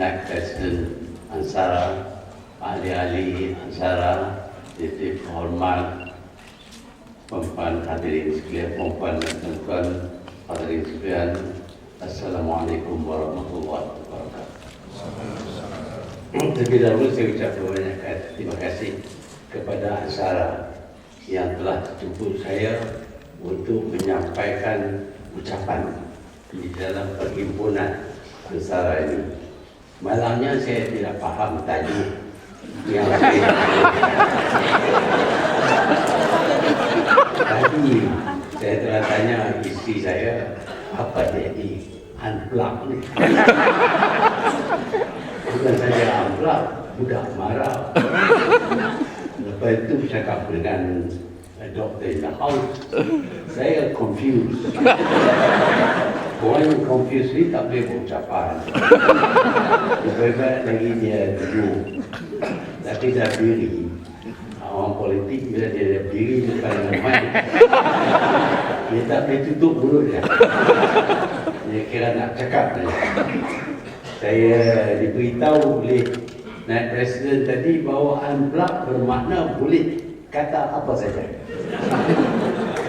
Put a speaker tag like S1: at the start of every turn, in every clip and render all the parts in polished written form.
S1: Naib Presiden Ansara, ahli-ahli Ansara, Titik Hormat, perempuan hadirin sekalian, perempuan dan tuan hadirin sekalian, Assalamualaikum warahmatullahi wabarakatuh. Terlebih dahulu saya ucapkan banyak terima kasih kepada Ansara yang telah jemput saya untuk menyampaikan ucapan di dalam perhimpunan Ansara ini. Malangnya saya tidak faham tajuk yang tadi saya telah tanya isteri saya apa jadi unplug ni. Bukan saja unplug, budak marah. Lepas itu cakap dengan doktor in the house, saya confused. Orang yang confused ni tak boleh berucapan. Lebih-lebih lagi dia duduk. Tapi dah diri. Orang politik bila dia dah diri depan dengan mic, dia tak boleh tutup mulut dia. Dia kira nak cakap dia. Saya diberitahu oleh Naib Presiden tadi bahawa unplug bermakna boleh kata apa saja.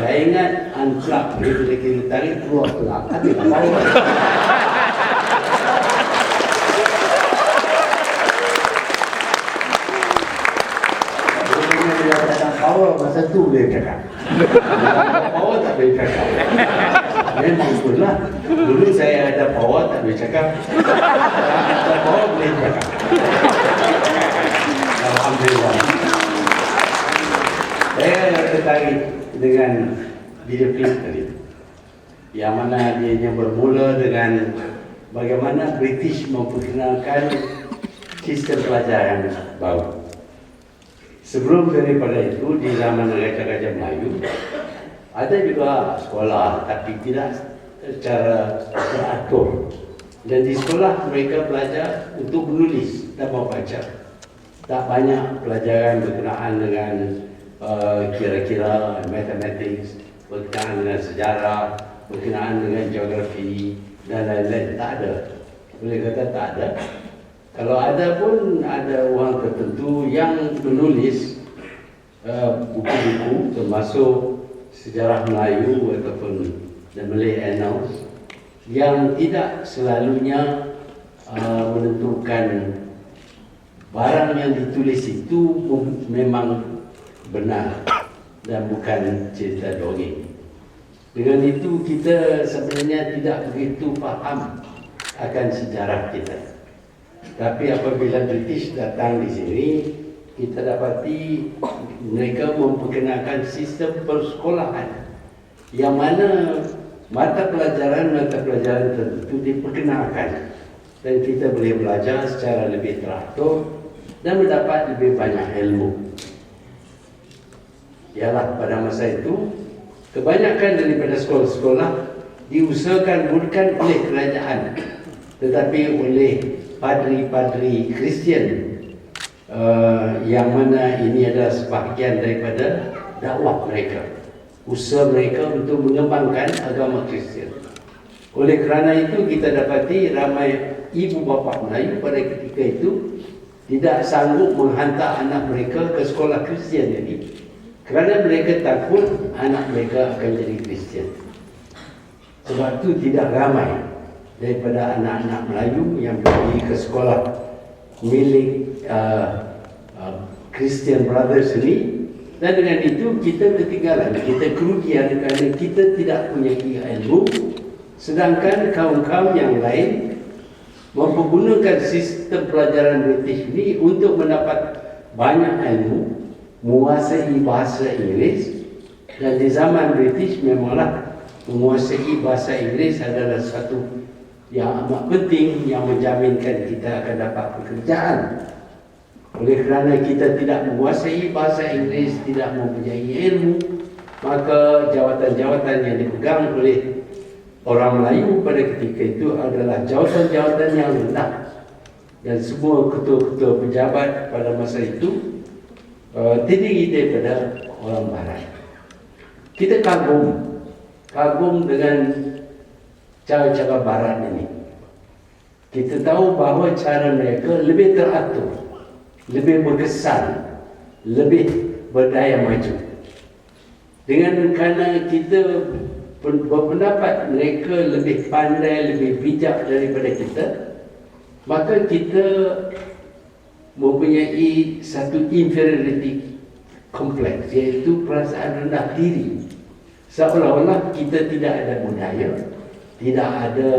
S1: Saya ingat unplug ni bila kita tarik keluar plug, ada tak tahu. Bila datang power, masa tu boleh cakap. Power tak boleh cakap. Memang itulah. Dulu saya ada power tak boleh cakap. Ada power boleh cakap. Alhamdulillah. Saya tertarik dengan video klip tadi, yang mana dia bermula dengan bagaimana British memperkenalkan sistem pelajaran baru. Sebelum daripada itu, di zaman Raja-Raja Melayu, ada juga sekolah tapi tidak secara teratur. Dan di sekolah mereka belajar untuk menulis dan membaca. Tak banyak pelajaran berkenaan dengan kira-kira, mathematics, berkenaan dengan sejarah, berkenaan dengan geografi dan lain-lain. Tak ada. Boleh kata tak ada. Kalau ada pun ada orang tertentu yang menulis buku-buku termasuk sejarah Melayu ataupun The Malay Annals yang tidak selalunya menentukan barang yang ditulis itu memang benar dan bukan cerita dongeng. Dengan itu kita sebenarnya tidak begitu faham akan sejarah kita. Tapi apabila British datang di sini, kita dapati mereka memperkenalkan sistem persekolahan yang mana mata pelajaran tertentu diperkenalkan dan kita boleh belajar secara lebih teratur dan mendapat lebih banyak ilmu. Ialah pada masa itu, kebanyakan daripada sekolah-sekolah diusahakan bukan oleh kerajaan tetapi oleh padri-padri Kristian, yang mana ini adalah sebahagian daripada dakwah mereka, usaha mereka untuk mengembangkan agama Kristian. Oleh kerana itu kita dapati ramai ibu bapa Melayu pada ketika itu tidak sanggup menghantar anak mereka ke sekolah Kristian ini kerana mereka takut anak mereka akan jadi Kristian. Sebab itu tidak ramai daripada anak-anak Melayu yang pergi ke sekolah milik Christian Brothers ini, dan dengan itu kita ketinggalan, kita kerugian kerana kita tidak punya ilmu, sedangkan kaum-kaum yang lain mempergunakan sistem pelajaran British ini untuk mendapat banyak ilmu, menguasai bahasa Inggeris. Dan di zaman British memanglah menguasai bahasa Inggeris adalah satu yang amat penting yang menjaminkan kita akan dapat pekerjaan. Oleh kerana kita tidak menguasai bahasa Inggeris, tidak mempunyai ilmu, maka jawatan-jawatan yang dipegang oleh orang Melayu pada ketika itu adalah jawatan-jawatan yang rendah. Dan semua ketua-ketua pejabat pada masa itu terdiri daripada orang Barat. Kita kagum dengan cara-cara Barat ini. Kita tahu bahawa cara mereka lebih teratur, lebih berkesan, lebih berdaya maju. Dengan kerana kita berpendapat mereka lebih pandai, lebih bijak daripada kita, maka kita mempunyai satu inferiority kompleks, iaitu perasaan rendah diri. Seolah-olah kita tidak ada budaya, tidak ada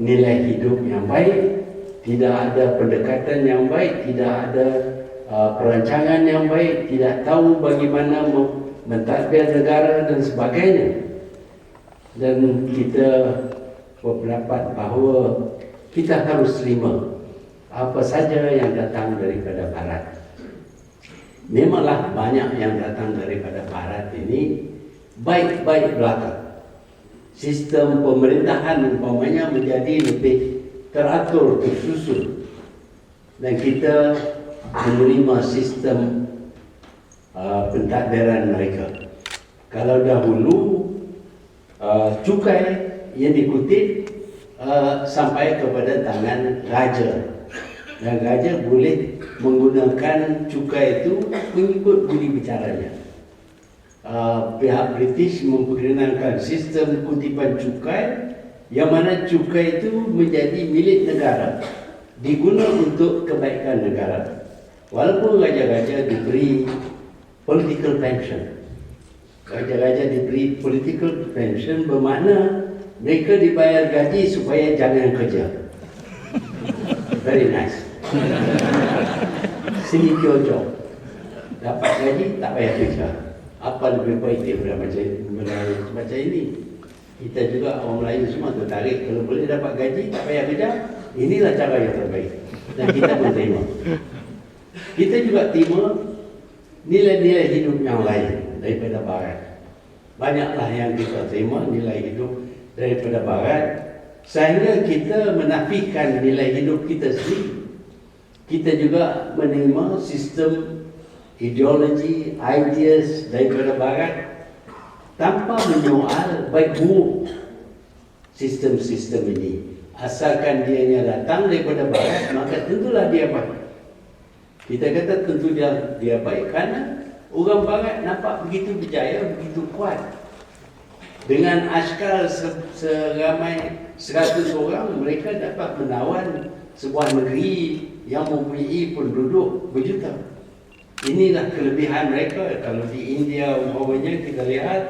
S1: nilai hidup yang baik, tidak ada pendekatan yang baik, tidak ada perancangan yang baik, tidak tahu bagaimana mentadbir negara dan sebagainya. Dan kita berpendapat bahawa kita harus terima apa saja yang datang daripada Barat. Memanglah banyak yang datang daripada Barat ini baik-baik belaka. Sistem pemerintahan umpamanya menjadi lebih teratur, tersusun, dan kita menerima sistem pentadbiran mereka. Kalau dahulu cukai yang dikutip sampai kepada tangan raja, dan raja boleh menggunakan cukai itu mengikut budi bicaranya. Pihak British memperkenalkan sistem kutipan cukai, yang mana cukai itu menjadi milik negara, diguna untuk kebaikan negara. Walaupun raja-raja diberi political pension, raja-raja diberi political pension bermakna mereka dibayar gaji supaya jangan kerja. Very nice. Sini jojo, dapat gaji tak payah kerja. Apa lebih baik daripada macam ini? Kita juga orang Melayu semua tertarik, kalau boleh dapat gaji tak payah kerja. Inilah cara yang terbaik, dan kita pun terima. Kita juga terima nilai-nilai hidup yang lain daripada Barat. Banyaklah yang kita terima nilai hidup daripada Barat, sehingga kita menafikan nilai hidup kita sendiri. Kita juga menerima sistem ideologi, ideas daripada Barat tanpa menyoal baik buruk sistem-sistem ini. Asalkan dianya datang daripada Barat, maka tentulah dia baik. Kita kata tentu dia baik kerana orang Barat nampak begitu berjaya, begitu kuat. Dengan askar seramai 100 orang, mereka dapat menawan sebuah negeri yang mempunyai penduduk berjuta. Inilah kelebihan mereka. Kalau di India umpamanya kita lihat,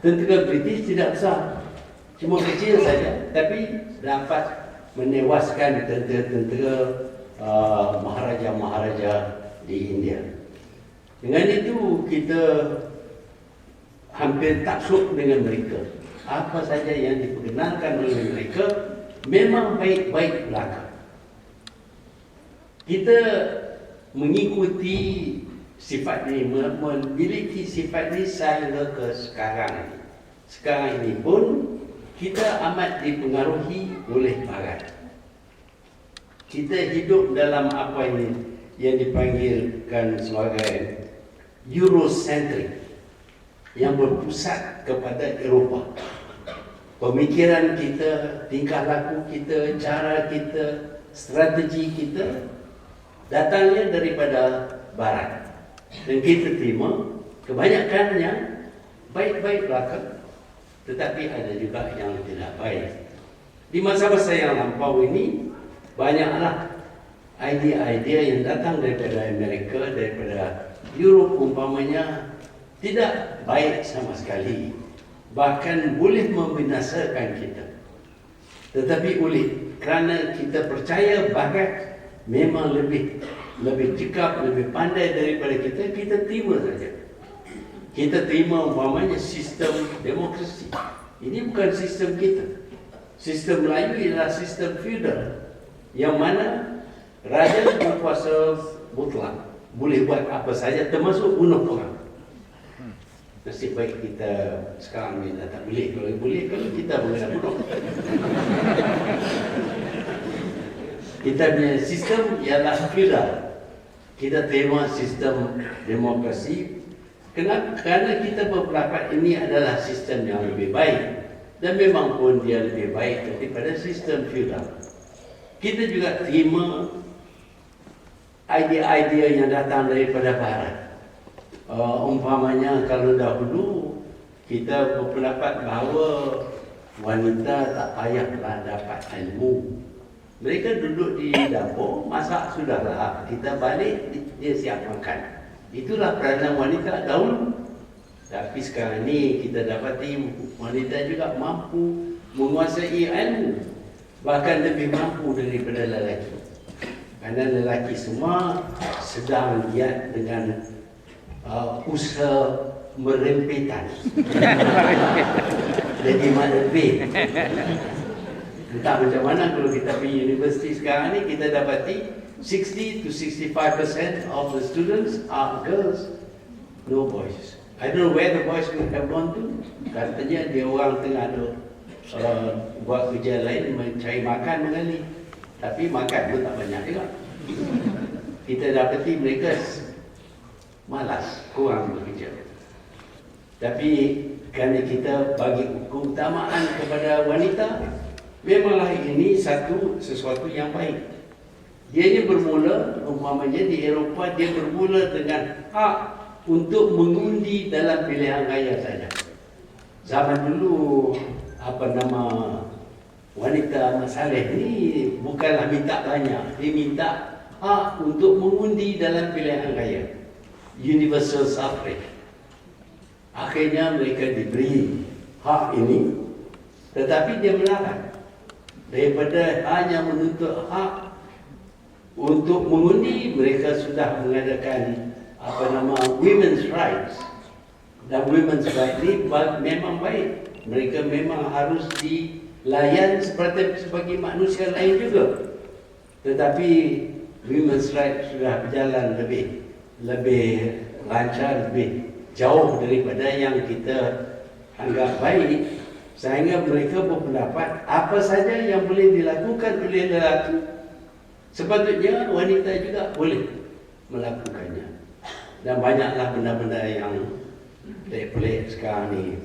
S1: tentera British tidak besar, cuma kecil saja, tapi dapat menewaskan tentera-tentera maharaja-maharaja di India. Dengan itu kita hampir taksub dengan mereka. Apa saja yang diperkenalkan oleh mereka memang baik-baik belaka. Kita mengikuti sifat ini, memiliki sifat ini sehingga ke sekarang. Sekarang ini pun kita amat dipengaruhi oleh Barat. Kita hidup dalam apa ini yang dipanggilkan sebagai Eurocentric, yang berpusat kepada Eropah. Pemikiran kita, tingkah laku kita, cara kita, strategi kita datangnya daripada Barat. Dan kita terima kebanyakannya baik-baik belaka, tetapi ada juga yang tidak baik. Di masa-masa yang lampau ini, banyaklah idea-idea yang datang daripada Amerika, daripada Europe umpamanya, tidak baik sama sekali, bahkan boleh membinasakan kita. Tetapi oleh kerana kita percaya Barat memang lebih cekap, lebih pandai daripada kita, kita terima saja. Kita terima umpamanya sistem demokrasi. Ini bukan sistem kita. Sistem Melayu ialah sistem feudal, yang mana raja berkuasa mutlak, boleh buat apa saja termasuk bunuh orang. Nasib baik kita sekarang ni tak boleh. Kalau boleh, kalau kita boleh nak bunuh. Kita punya sistem ialah feudal. Kita terima sistem demokrasi kerana kita berpendapat ini adalah sistem yang lebih baik, dan memang pun dia lebih baik daripada sistem feudal. kita juga terima idea-idea yang datang daripada barat. Umpamanya kalau dahulu kita berpendapat bahawa wanita tak payahlah dapat ilmu. Mereka duduk di dapur, masak sudahlah, kita balik dia siap makan. Itulah peranan wanita dahulu. Tapi sekarang ni kita dapati wanita juga mampu menguasai ilmu, bahkan lebih mampu daripada lelaki. Kerana lelaki semua sedang giat dengan usaha merempetan. Jadi mana lebih. Entah macam mana kalau kita pergi universiti sekarang ni, kita dapati 60 to 65% of the students are girls, no boys. I don't know where the boys could have gone to. Katanya dia orang tengah buat kerja lain, mencari makan mengali. Tapi makan pun tak banyak juga. Kita dapati mereka malas, kurang bekerja. Tapi kerana kita bagi keutamaan kepada wanita, memanglah ini sesuatu yang baik. Dia ini bermula, umpamanya di Eropah, dia bermula dengan hak untuk mengundi dalam pilihan raya saja. Zaman dulu, wanita Mat Saleh ni bukanlah minta banyak, dia minta hak untuk mengundi dalam pilihan raya. Universal suffrage. Akhirnya mereka diberi hak ini, tetapi dia melarang. Daripada hanya menuntut hak untuk mengundi, mereka sudah mengadakan women's rights. Dan women's rights ini memang baik. Mereka memang harus dilayan sebagai manusia lain juga. Tetapi women's rights sudah berjalan lebih lancar, lebih jauh daripada yang kita anggap baik. Sehingga mereka berpendapat apa saja yang boleh dilakukan oleh lelaki, sepatutnya wanita juga boleh melakukannya. Dan banyaklah benda-benda yang pelik-pelik sekarang ni.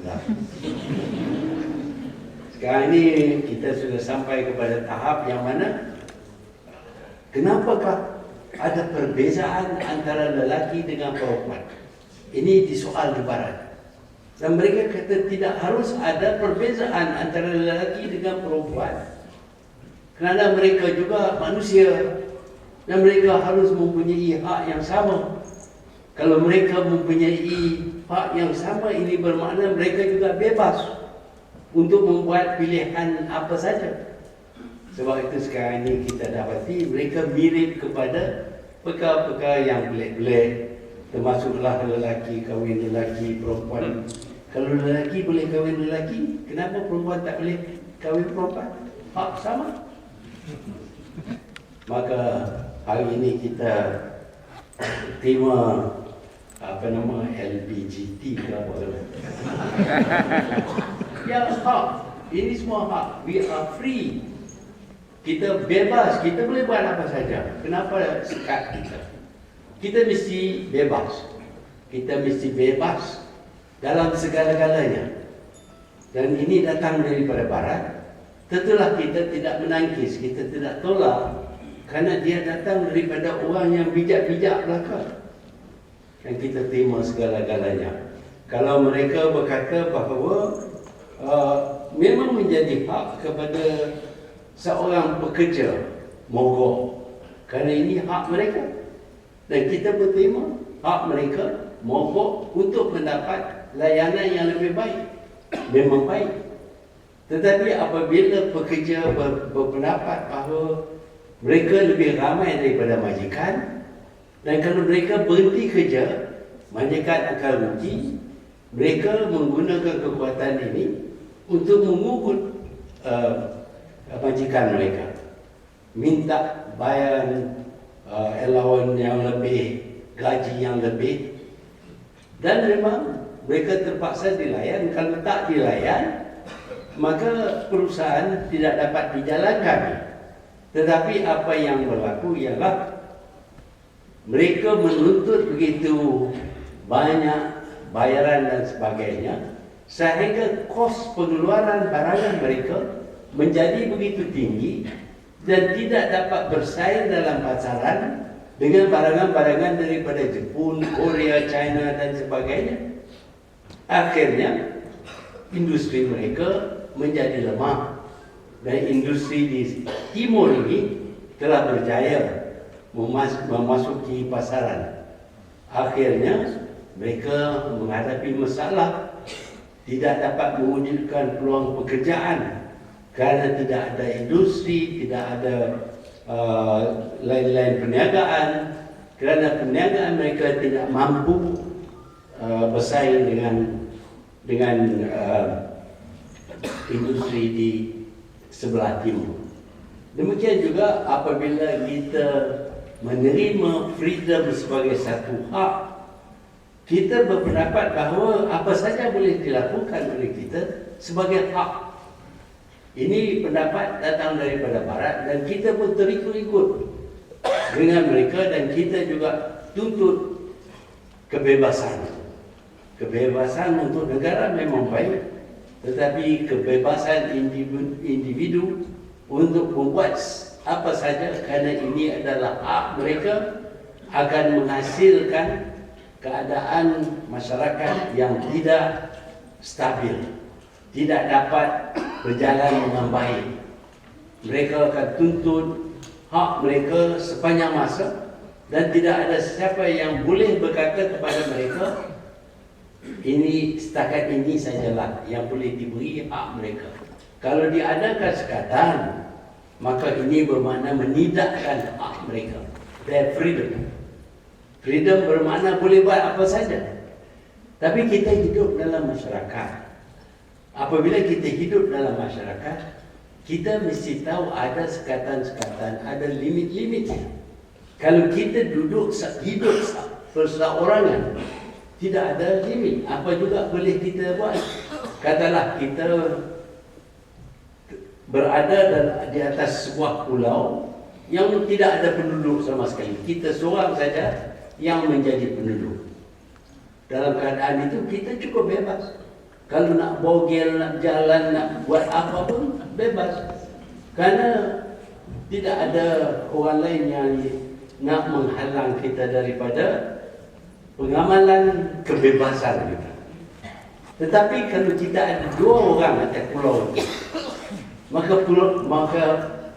S1: Sekarang ni kita sudah sampai kepada tahap yang mana, kenapakah ada perbezaan antara lelaki dengan perempuan? Ini disoal di barat. Dan mereka kata tidak harus ada perbezaan antara lelaki dengan perempuan. Kerana mereka juga manusia dan mereka harus mempunyai hak yang sama. Kalau mereka mempunyai hak yang sama, ini bermakna mereka juga bebas untuk membuat pilihan apa saja. Sebab itu sekarang ini kita dapati mereka mirip kepada perkara-perkara yang pelik-pelik. Termasuklah lelaki kahwin lelaki, perempuan. Kalau lelaki boleh kahwin lelaki, kenapa perempuan tak boleh kahwin perempuan? Hak sama. Maka hari ini kita terima LBGT ke apa. Ya, hak. Ini semua hak. We are free. Kita bebas. Kita boleh buat apa saja. Kenapa sekat kita? Kita mesti bebas. Kita mesti bebas dalam segala-galanya. Dan ini datang daripada barat. Tentulah kita tidak menangkis, kita tidak tolak, kerana dia datang daripada orang yang bijak-bijak belaka. Dan kita terima segala-galanya. Kalau mereka berkata bahawa memang menjadi hak kepada seorang pekerja mogok, kerana ini hak mereka. Dan kita berterima hak mereka mogok untuk mendapat layanan yang lebih baik. Memang baik. Tetapi apabila pekerja berpendapat bahawa mereka lebih ramai daripada majikan, dan kalau mereka berhenti kerja, majikan akan rugi, mereka menggunakan kekuatan ini untuk mengugut majikan mereka. Minta bayaran allowance yang lebih, gaji yang lebih. Dan memang mereka terpaksa dilayan. Kalau tak dilayan, maka perusahaan tidak dapat dijalankan. Tetapi apa yang berlaku ialah mereka menuntut begitu banyak bayaran dan sebagainya, sehingga kos pengeluaran barangan mereka menjadi begitu tinggi, dan tidak dapat bersaing dalam pasaran dengan barangan-barangan daripada Jepun, Korea, China dan sebagainya. Akhirnya industri mereka menjadi lemah dan industri di timur ini telah berjaya memasuki pasaran. Akhirnya mereka menghadapi masalah, tidak dapat mewujudkan peluang pekerjaan kerana tidak ada industri, tidak ada lain-lain perniagaan, kerana perniagaan mereka tidak mampu bersaing dengan industri di sebelah timur. Demikian juga apabila kita menerima freedom sebagai satu hak, kita berpendapat bahawa apa saja boleh dilakukan oleh kita sebagai hak. Ini pendapat datang daripada Barat dan kita pun terikut-ikut dengan mereka, dan kita juga tuntut kebebasan. Kebebasan untuk negara memang baik, tetapi kebebasan individu untuk membuat apa saja kerana ini adalah hak mereka akan menghasilkan keadaan masyarakat yang tidak stabil, tidak dapat berjalan dengan baik. Mereka akan tuntut hak mereka sepanjang masa dan tidak ada siapa yang boleh berkata kepada mereka, ini setakat ini sajalah yang boleh diberi hak mereka. Kalau diadakan sekatan, maka ini bermakna menidakkan hak mereka. Their freedom. Freedom bermakna boleh buat apa saja. Tapi kita hidup dalam masyarakat. Apabila kita hidup dalam masyarakat, kita mesti tahu ada sekatan-sekatan, ada limit-limitnya. Kalau kita duduk hidup perseorangan, tidak ada limit. Apa juga boleh kita buat. Katalah kita berada di atas sebuah pulau yang tidak ada penduduk sama sekali. Kita seorang saja yang menjadi penduduk. Dalam keadaan itu kita cukup bebas. Kalau nak bogel, nak jalan, nak buat apa pun bebas. Kerana tidak ada orang lain yang nak menghalang kita daripada pengamalan kebebasan kita. Tetapi kalau kita ada dua orang atas pulau itu, maka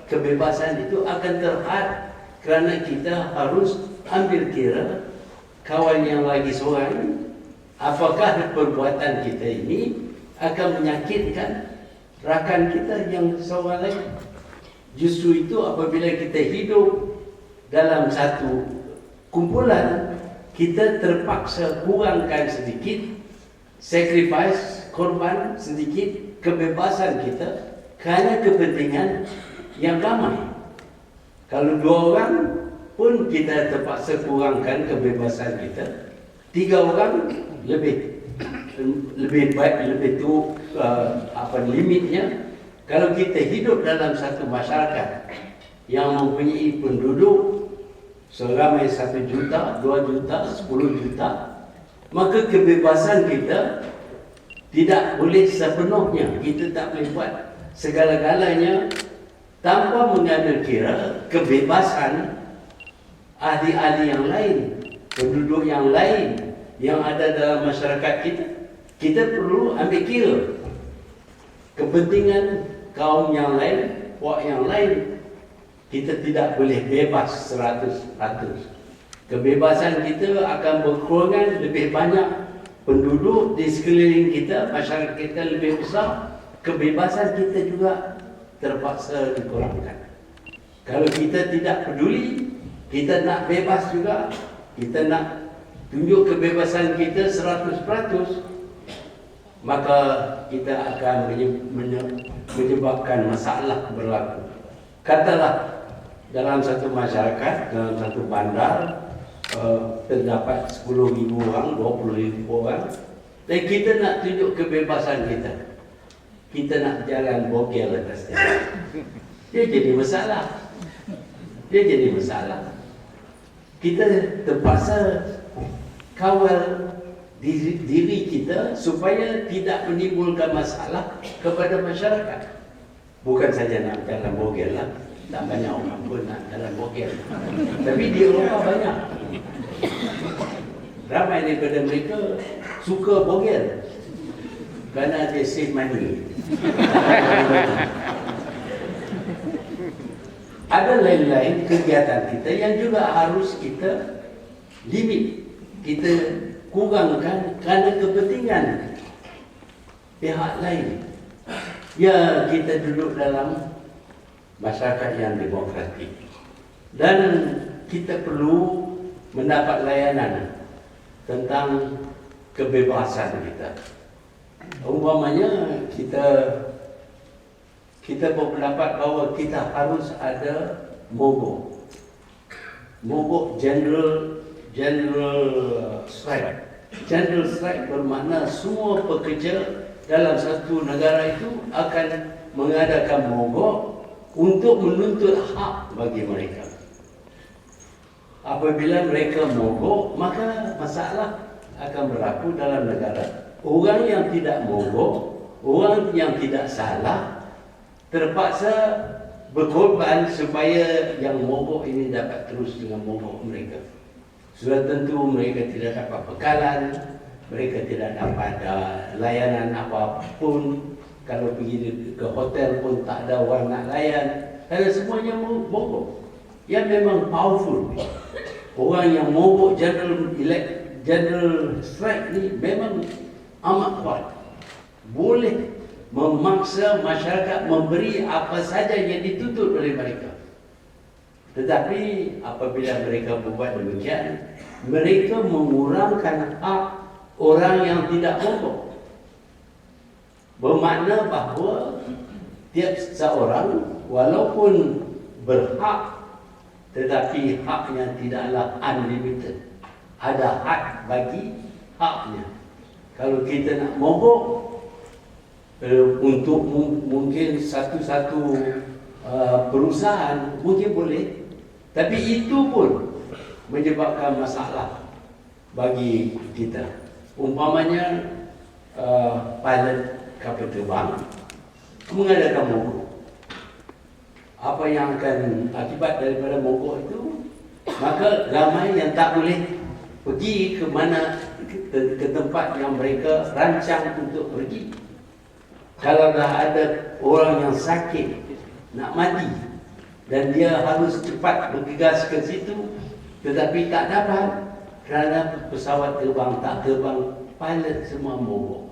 S1: kebebasan itu akan terhad kerana kita harus ambil kira kawan yang lagi seorang, apakah perbuatan kita ini akan menyakitkan rakan kita yang seorang lain. Justru itu apabila kita hidup dalam satu kumpulan, kita terpaksa kurangkan sedikit, sacrifice, korban sedikit kebebasan kita kerana kepentingan yang ramai. Kalau dua orang pun kita terpaksa kurangkan kebebasan kita, tiga orang lebih baik, lebih tu limitnya. Kalau kita hidup dalam satu masyarakat yang mempunyai penduduk seramai 1 juta, 2 juta, 10 juta, maka kebebasan kita tidak boleh sepenuhnya. Kita tak boleh buat segala-galanya tanpa mengambil kira kebebasan ahli-ahli yang lain, penduduk yang lain yang ada dalam masyarakat kita. Kita perlu ambil kira kepentingan kaum yang lain, puak yang lain. Kita tidak boleh bebas 100%. Kebebasan kita akan berkurangan, lebih banyak penduduk di sekeliling kita, masyarakat kita lebih besar, kebebasan kita juga terpaksa dikurangkan. Kalau kita tidak peduli, kita nak bebas juga, kita nak tunjuk kebebasan kita 100%, maka kita akan menyebabkan masalah berlaku. Katalah dalam satu masyarakat, dalam satu bandar, terdapat 10,000 orang, 20,000 orang, dan kita nak tunjuk kebebasan kita. Kita nak jalan bogel atas jalan. Dia jadi masalah. Dia jadi masalah. Kita terpaksa kawal diri kita supaya tidak menimbulkan masalah kepada masyarakat. Bukan saja nak jalan bogel lah. Tak banyak orang pun nak jalan bogel. Tapi di Eropah banyak. Ramai daripada mereka suka bogel kerana dia save money. Ada lain-lain kegiatan kita yang juga harus kita limit, kita kurangkan kerana kepentingan pihak lain. Ya, kita duduk dalam masyarakat yang demokratik dan kita perlu mendapat layanan tentang kebebasan kita. Umpamanya kita berpendapat bahawa kita harus ada mogok general strike. General strike bermakna semua pekerja dalam satu negara itu akan mengadakan mogok untuk menuntut hak bagi mereka. Apabila mereka mogok, maka masalah akan berlaku dalam negara. Orang yang tidak mogok, orang yang tidak salah, terpaksa berkorban supaya yang mogok ini dapat terus dengan mogok mereka. Sudah tentu mereka tidak dapat bekalan, mereka tidak dapat layanan apapun. Kalau pergi ke hotel pun tak ada orang nak layan, kerana semuanya mogok. Yang memang powerful. Orang yang mogok general strike ni memang amat kuat. Boleh memaksa masyarakat memberi apa saja yang dituntut oleh mereka. Tetapi apabila mereka berbuat demikian, mereka mengurangkan hak orang yang tidak mogok. Bermakna bahawa tiap seorang walaupun berhak, tetapi haknya tidaklah unlimited. Ada hak bagi haknya. Kalau kita nak mogok untuk mungkin satu-satu perusahaan, mungkin boleh. Tapi itu pun menyebabkan masalah bagi kita. Umpamanya pilot kapal terbang mengadakan mogok. Apa yang akan akibat daripada mogok itu? Maka ramai yang tak boleh pergi ke mana, ke tempat yang mereka rancang untuk pergi. Kalau dah ada orang yang sakit nak mati dan dia harus cepat bergegas ke situ, tetapi tak dapat kerana pesawat terbang tak terbang, pilot semua mogok.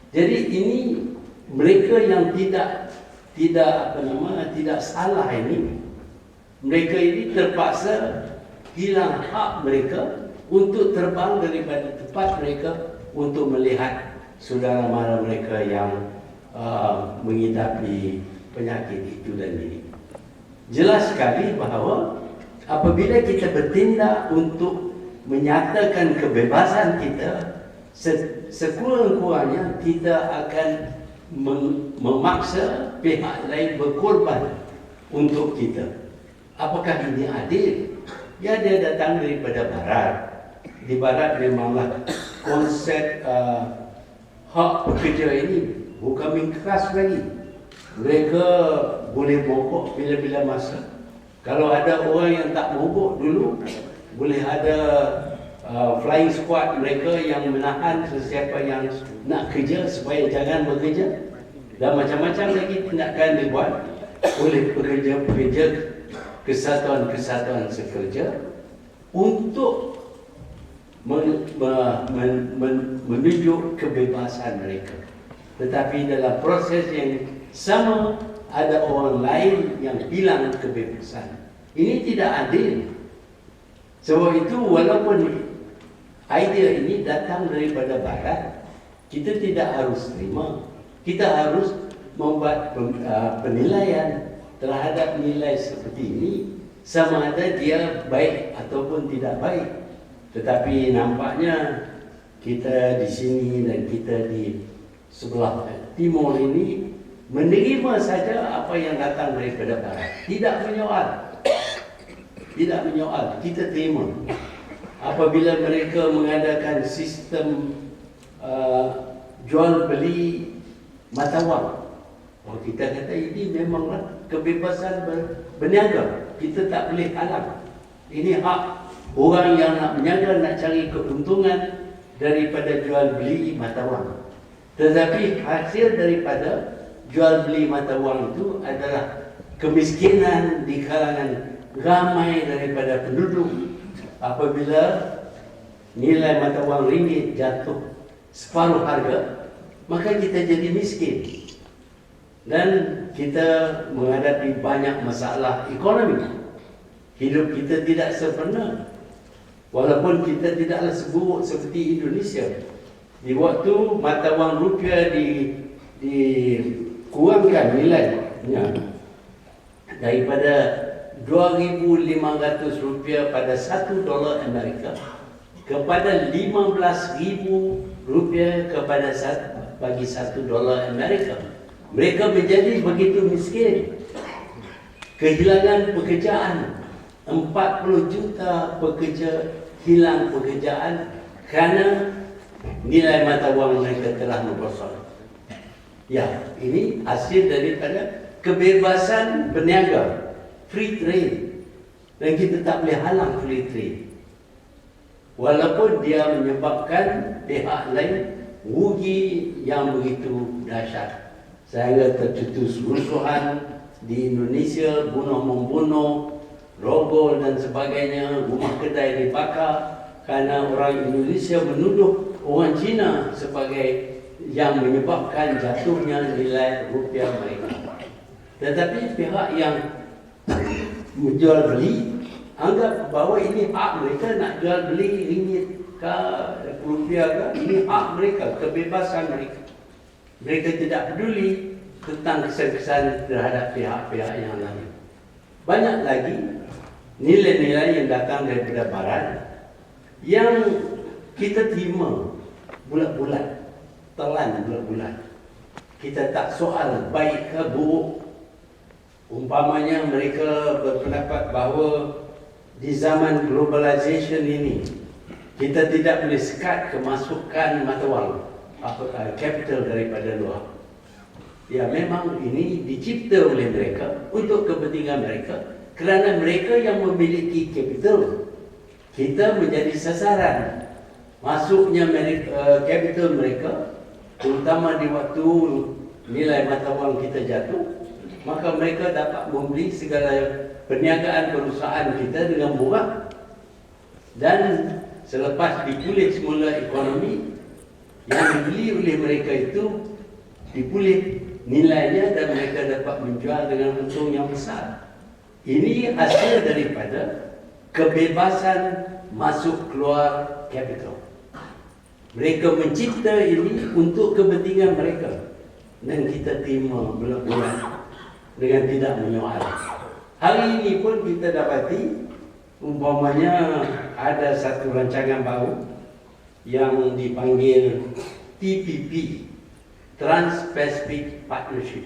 S1: Jadi ini mereka yang tidak salah ini, mereka ini terpaksa hilang hak mereka untuk terbang daripada tempat mereka untuk melihat saudara mara mereka yang mengidapi penyakit itu dan ini. Jelas sekali bahawa apabila kita bertindak untuk menyatakan kebebasan kita, sekurang-kurangnya kita akan memaksa pihak lain berkorban untuk kita. Apakah ini adil? Ya, dia datang daripada barat. Di barat memanglah konsep hak pekerja ini bukan keras lagi. Mereka boleh mogok bila-bila masa. Kalau ada orang yang tak mogok dulu, boleh ada flying squad mereka yang menahan sesiapa yang nak kerja supaya jangan bekerja. Dan macam-macam lagi tindakan dibuat oleh pekerja-pekerja kesatuan-kesatuan sekerja untuk menunjuk kebebasan mereka. Tetapi dalam proses yang sama, ada orang lain yang hilang kebebasan. Ini tidak adil. Sebab itu walaupun idea ini datang daripada barat, kita tidak harus terima. Kita harus membuat penilaian terhadap nilai seperti ini, sama ada dia baik ataupun tidak baik. Tetapi nampaknya kita di sini dan kita di sebelah timur ini menerima saja apa yang datang daripada barat. Tidak menyoal, kita terima. Apabila mereka mengadakan sistem jual beli mata wang, kita kata ini memanglah kebebasan berniaga. Kita tak boleh halang. Ini hak orang yang nak berniaga, nak cari keuntungan daripada jual beli mata wang. Tetapi hasil daripada jual beli mata wang itu adalah kemiskinan di kalangan ramai daripada penduduk. Apabila nilai mata wang ringgit jatuh separuh harga, maka kita jadi miskin dan kita menghadapi banyak masalah ekonomi. Hidup kita tidak sempurna, walaupun kita tidaklah seburuk seperti Indonesia. Di waktu mata wang rupiah dikurangkan nilainya daripada 2,500 rupiah pada 1 dolar Amerika kepada 15,000 rupiah kepada bagi 1 dolar Amerika, mereka menjadi begitu miskin. Kehilangan pekerjaan, 40 juta pekerja hilang pekerjaan kerana nilai mata wang mereka telah merosot. Ya, ini hasil daripada kebebasan berniaga, free trade, dan kita tak boleh halang free trade. Walaupun dia menyebabkan pihak lain rugi yang begitu dahsyat, sehingga tercetus kerusuhan di Indonesia, bunuh-membunuh, rogol dan sebagainya, rumah kedai dibakar kerana orang Indonesia menuduh orang Cina sebagai yang menyebabkan jatuhnya nilai rupiah mereka. Tetapi pihak yang menjual beli anggap bahawa ini hak mereka nak jual beli ringgit ke rupiah ke, ini hak mereka, kebebasan mereka. Mereka tidak peduli tentang kesan-kesan terhadap pihak-pihak yang lain. Banyak lagi nilai-nilai yang datang daripada barat yang kita terima bulat-bulat, telan bulat-bulat. Kita tak soal baik ke buruk. Umpamanya mereka berpendapat bahawa di zaman globalization ini kita tidak boleh sekat kemasukan mata wang, capital daripada luar. Ya, memang ini dicipta oleh mereka untuk kepentingan mereka, kerana mereka yang memiliki capital. Kita menjadi sasaran masuknya capital mereka, terutama di waktu nilai mata wang kita jatuh, maka mereka dapat membeli segala perniagaan perusahaan kita dengan murah. Dan selepas dipulih semula ekonomi, yang dibeli oleh mereka itu dipulih nilainya dan mereka dapat menjual dengan untung yang besar. Ini hasil daripada kebebasan masuk keluar capital. Mereka mencipta ini untuk kepentingan mereka, dan kita terima bulat-bulat dengan tidak menyoal. Hari ini pun kita dapati umpamanya ada satu rancangan baru yang dipanggil TPP, Trans-Pacific Partnership.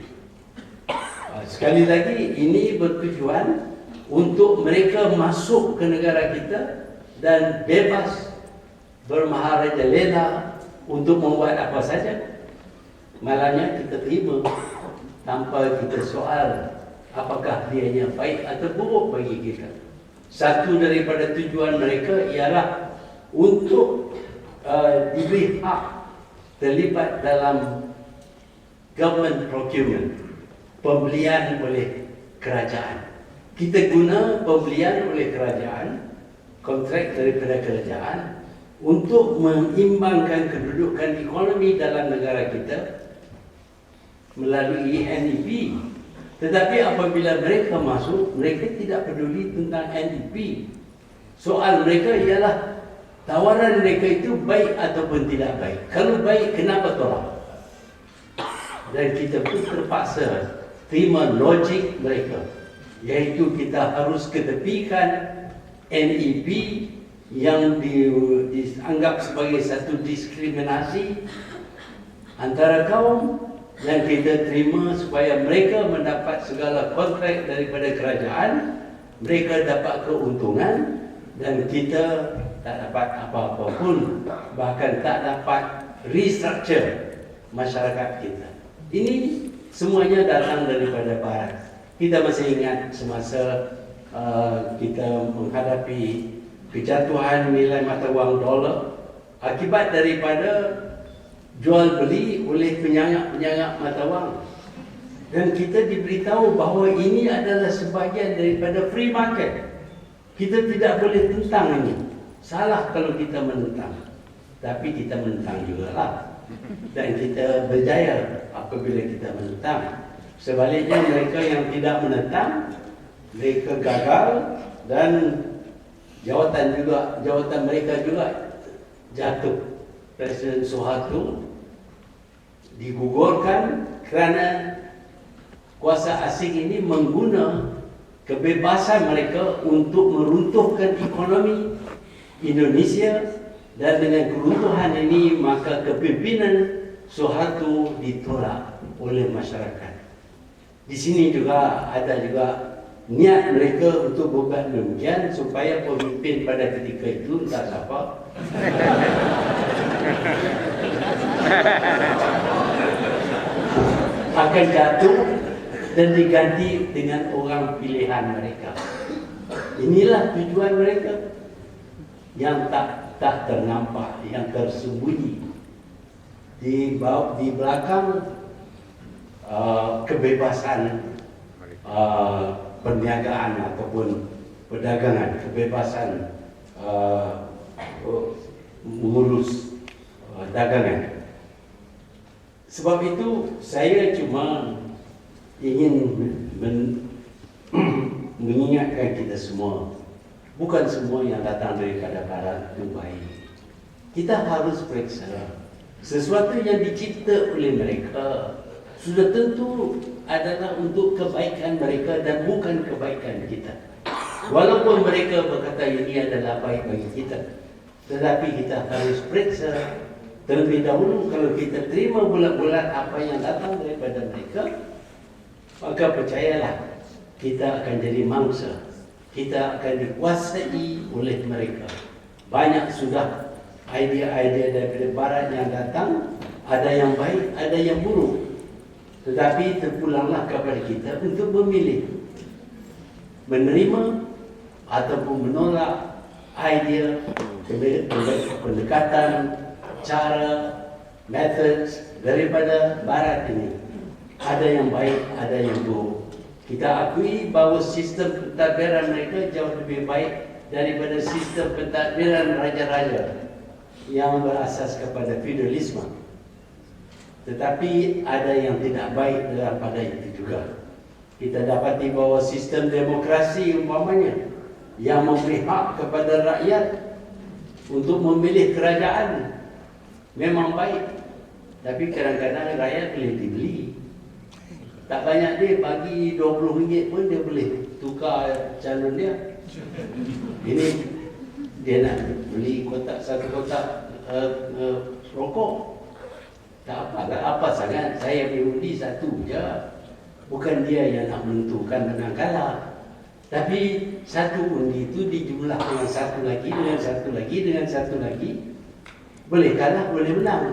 S1: Sekali lagi, ini bertujuan untuk mereka masuk ke negara kita dan bebas bermaharajalela untuk membuat apa saja. Malangnya kita terima tanpa kita soal apakah dianya baik atau buruk bagi kita. Satu daripada tujuan mereka ialah untuk diberi hak terlibat dalam government procurement, pembelian oleh kerajaan. Kita guna pembelian oleh kerajaan, kontrak daripada kerajaan, untuk mengimbangkan kedudukan ekonomi dalam negara kita melalui NEP. Tetapi apabila mereka masuk, mereka tidak peduli tentang NEP. Soal mereka ialah tawaran mereka itu baik ataupun tidak baik. Kalau baik, kenapa tolak? Dan kita pun terpaksa terima logik mereka, iaitu kita harus ketepikan NEP yang dianggap sebagai satu diskriminasi antara kaum, dan kita terima supaya mereka mendapat segala kontrak daripada kerajaan, mereka dapat keuntungan dan kita tak dapat apa-apa pun, bahkan tak dapat restructure masyarakat kita. Ini semuanya datang daripada barat. Kita masih ingat semasa kita menghadapi kejatuhan nilai mata wang dolar akibat daripada jual beli oleh penyangak-penyangak mata wang. Dan kita diberitahu bahawa ini adalah sebahagian daripada free market. Kita tidak boleh tentang ini. Salah kalau kita menentang. Tapi kita menentang jugalah. Dan kita berjaya apabila kita menentang. Sebaliknya mereka yang tidak menentang, mereka gagal dan jawatan mereka juga jatuh. Presiden Suharto digugurkan kerana kuasa asing ini mengguna kebebasan mereka untuk meruntuhkan ekonomi Indonesia, dan dengan keruntuhan ini maka kepimpinan Suharto ditolak oleh masyarakat. Di sini juga ada niat mereka untuk berbuat demikian supaya pemimpin pada ketika itu entah siapa akan jatuh dan diganti dengan orang pilihan mereka. Inilah tujuan mereka yang tak ternampak, yang tersembunyi di belakang kebebasan perniagaan ataupun perdagangan, kebebasan mengurus dagangan. Sebab itu saya cuma ingin mengingatkan kita semua, bukan semua yang datang daripada barat itu baik. Kita harus periksa sesuatu yang dicipta oleh mereka sudah tentu adalah untuk kebaikan mereka dan bukan kebaikan kita. Walaupun mereka berkata ini adalah baik bagi kita, tetapi kita harus periksa terlebih dahulu. Kalau kita terima bulat-bulat apa yang datang daripada mereka, maka percayalah kita akan jadi mangsa. Kita akan dikuasai oleh mereka. Banyak sudah idea-idea daripada barat yang datang, ada yang baik, ada yang buruk. Tetapi terpulanglah kepada kita untuk memilih, menerima ataupun menolak idea, pendekatan, cara, methods daripada barat ini. Ada yang baik, ada yang buruk. Kita akui bahawa sistem pentadbiran mereka jauh lebih baik daripada sistem pentadbiran raja-raja yang berasas kepada feudalisme. Tetapi ada yang tidak baik daripada itu juga. Kita dapati bahawa sistem demokrasi umpamanya yang memberi hak kepada rakyat untuk memilih kerajaan memang baik. Tapi kadang-kadang rakyat boleh dibeli. Tak banyak dia, bagi RM20 pun dia boleh tukar calon dia. Ini dia nak beli satu kotak rokok. Tak apa sangat, saya undi satu je. Bukan dia yang nak menentukan menang kalah. Tapi satu undi itu dijumlah dengan satu lagi, dengan satu lagi, dengan satu lagi. Boleh kalah, boleh menang.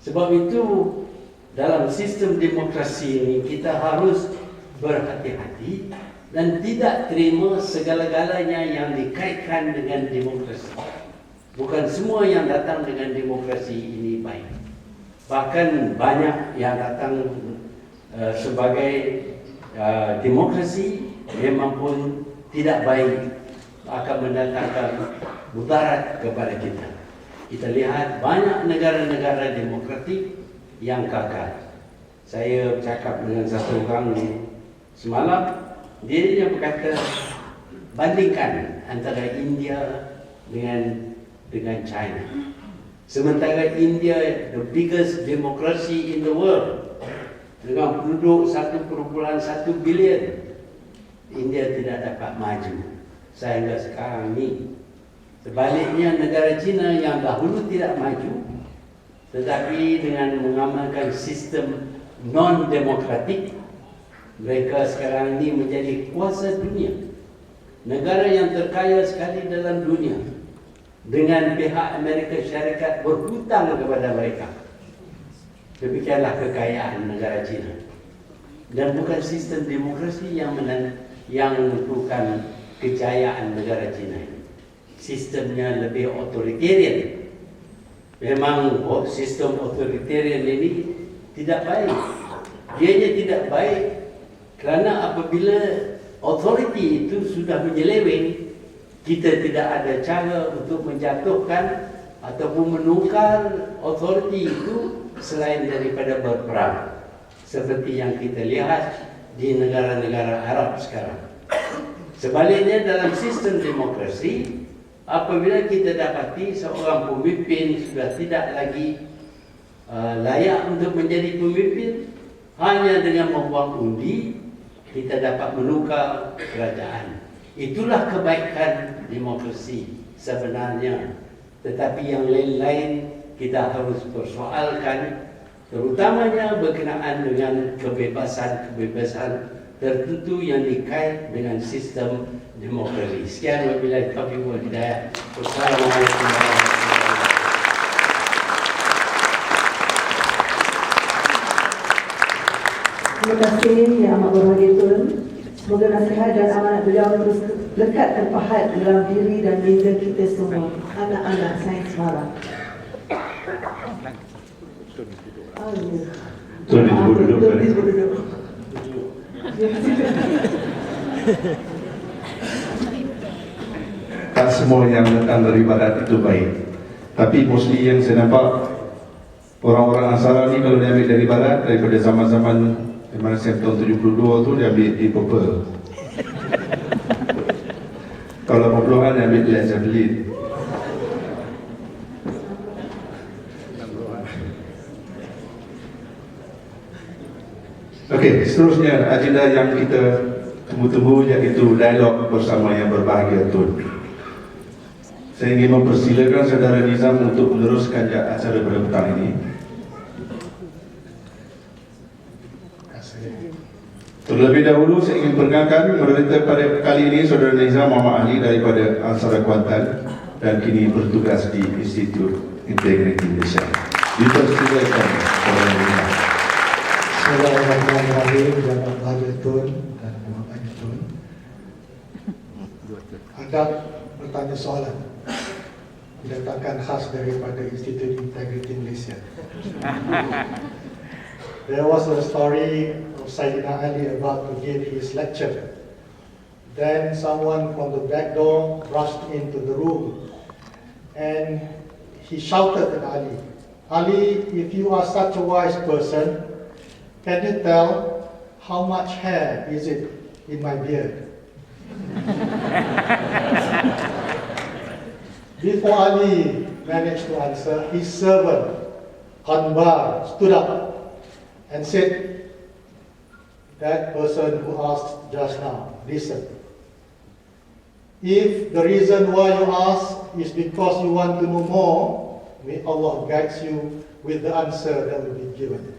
S1: Sebab itu dalam sistem demokrasi ini kita harus berhati-hati dan tidak terima segala-galanya yang dikaitkan dengan demokrasi. Bukan semua yang datang dengan demokrasi ini baik. Bahkan banyak yang datang sebagai demokrasi memang pun tidak baik, akan mendatangkan mudarat kepada kita. Kita lihat banyak negara-negara demokratik yang gagal. Saya bercakap dengan satu orang semalam, dia yang berkata bandingkan antara India dengan China. Sementara India, the biggest democracy in the world, dengan penduduk 1.1 bilion, India tidak dapat maju sehingga sekarang ini. Sebaliknya negara China yang dahulu tidak maju, tetapi dengan mengamalkan sistem non-demokratik, mereka sekarang ini menjadi kuasa dunia. Negara yang terkaya sekali dalam dunia, dengan pihak Amerika Syarikat berhutang kepada mereka. Demikianlah kekayaan negara China. dan bukan sistem demokrasi yang menentukan kejayaan negara China ini. Sistemnya lebih otoritarian. Memang sistem otoritarian ini tidak baik. Dianya tidak baik kerana apabila authority itu sudah menyeleweng, kita tidak ada cara untuk menjatuhkan ataupun menukar authority itu selain daripada berperang, seperti yang kita lihat di negara-negara Arab sekarang. Sebaliknya dalam sistem demokrasi, apabila kita dapati seorang pemimpin sudah tidak lagi layak untuk menjadi pemimpin, hanya dengan membuang undi kita dapat menukar kerajaan. Itulah kebaikan demokrasi sebenarnya. Tetapi yang lain-lain kita harus persoalkan, terutamanya berkenaan dengan kebebasan tertentu yang dikait dengan sistem demokrasi. Sekian, wabillahi taufiq wal hidayah. Wassalamualaikum warahmatullahi wabarakatuh.
S2: Terima kasih Yang Amat Berbahagia Tun. Semoga nasihat dan amanat beliau terus lekat terpahat dalam diri dan minda kita semua, anak-anak Sains Mara.
S3: Tun duduk. Tak semua yang datang dari barat itu baik. Tapi mostly yang saya nampak, orang-orang Ansara ni kalau dia ambil dari barat, daripada zaman-zaman mana tahun 72 tu dia ambil di purple. Kalau 80-an dia ambil Led Zeppelin. Okey, seterusnya agenda yang kita tunggu-tunggu iaitu dialog bersama Yang Berbahagia Tun. Saya ingin mempersilakan Saudara Nizam untuk meneruskan acara pada petang ini. Terlebih dahulu saya ingin perkenalkan moderator pada kali ini Saudara Nizam Muhammad Ali daripada Ansara Kuantan dan kini bertugas di Institut Integriti Malaysia. Dipersilakan Saudara Nizam.
S4: Bismillahirrahmanirrahim. Yang Berbahagia Tun dan Muhammad Tun, Anda bertanya soalan didatangkan khas daripada Institut Integriti Malaysia. There was a story of Sayyidina Ali about to give his lecture. Then someone from the back door rushed into the room and he shouted at Ali, "Ali, if you are such a wise person, can you tell how much hair is it in my beard?" Before Ali managed to answer, his servant, Qanbar, stood up and said, "That person who asked just now, listen. If the reason why you ask is because you want to know more, may Allah guide you with the answer that will be given.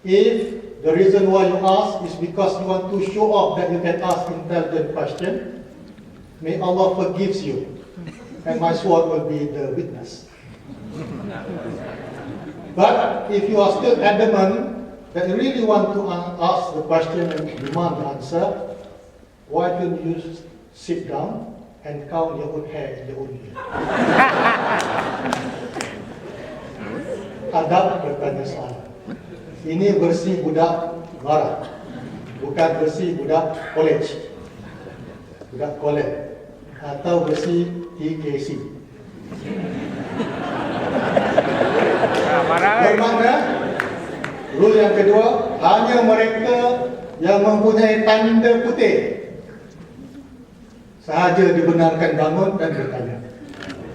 S4: If the reason why you ask is because you want to show off that you can ask intelligent question, may Allah forgives you, and my sword will be the witness. But if you are still adamant that you really want to ask the question and demand the answer, why don't you sit down and count your own hair in your own beard?" Adab bertanya soalan. Ini versi budak barat, bukan versi budak college, budak college, atau versi TKC. Bermakna, rule yang kedua, hanya mereka yang mempunyai tanda putih sahaja dibenarkan bangun dan bertanya,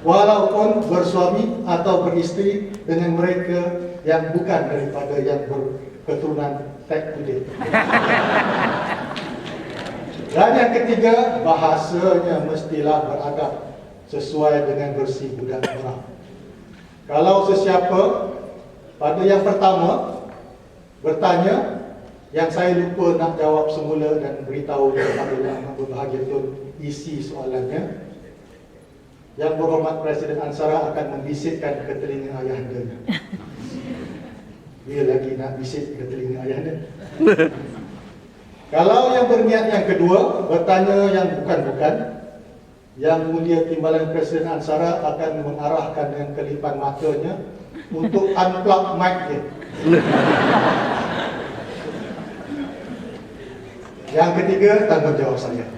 S4: walaupun bersuami atau beristeri dengan mereka yang bukan daripada yang berketurunan tek putih. Dan yang ketiga, bahasanya mestilah beradab sesuai dengan versi budak merah. Kalau sesiapa pada yang pertama bertanya yang saya lupa nak jawab semula dan beritahu kepada Yang Berbahagia Tun isi soalannya, Yang Berhormat Presiden Ansara akan membisikkan ke telinga ayahandanya. Dia lagi nak bisik ke telinga ayahanda. Kalau yang berniat yang kedua, bertanya yang bukan-bukan, Yang Mulia Timbalan Presiden Ansara akan mengarahkan dengan kelipan matanya untuk unplug mic dia. Yang ketiga, tanggungjawab saya.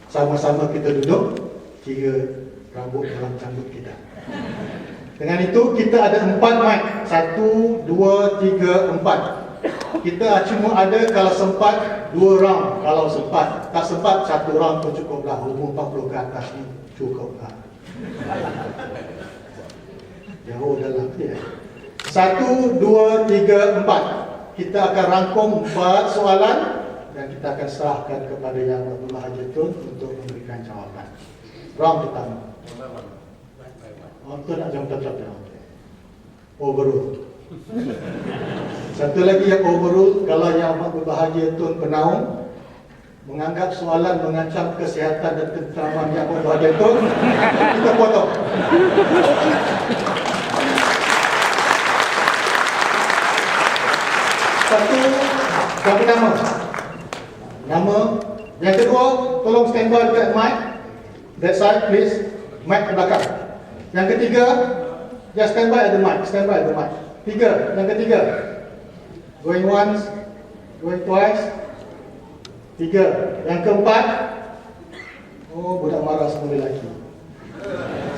S4: Sama-sama kita duduk, kira rambut dalam janggut kita. Dengan itu, kita ada 4 mic. 1, 2, 3, 4. Kita cuma ada kalau sempat 2 round. Kalau sempat, tak sempat 1 round pun cukuplah. Umur 40 ke atas ni cukuplah. Jauh dalam dia. 1, 2, 3, 4. Kita akan rangkum 4 soalan dan kita akan serahkan kepada Yang Berbahagia Tun untuk memberikan jawapan. Round pertama. Itu nak jam tetap ya. Overrule. Satu lagi yang overrule, kalau Yang Berbahagia Tun Penaung menganggap soalan mengancam kesihatan dan ketenteraman Yang Berbahagia Tun, kita potong. Satu, yang pertama. Nama. Yang kedua, tolong standby dekat mic. That side please. Mic ke belakang. Yang ketiga, just standby at the mic. Standby at the mic. 3, yang ketiga. Going once, going twice. 3, yang keempat. Oh, budak marah semua lelaki.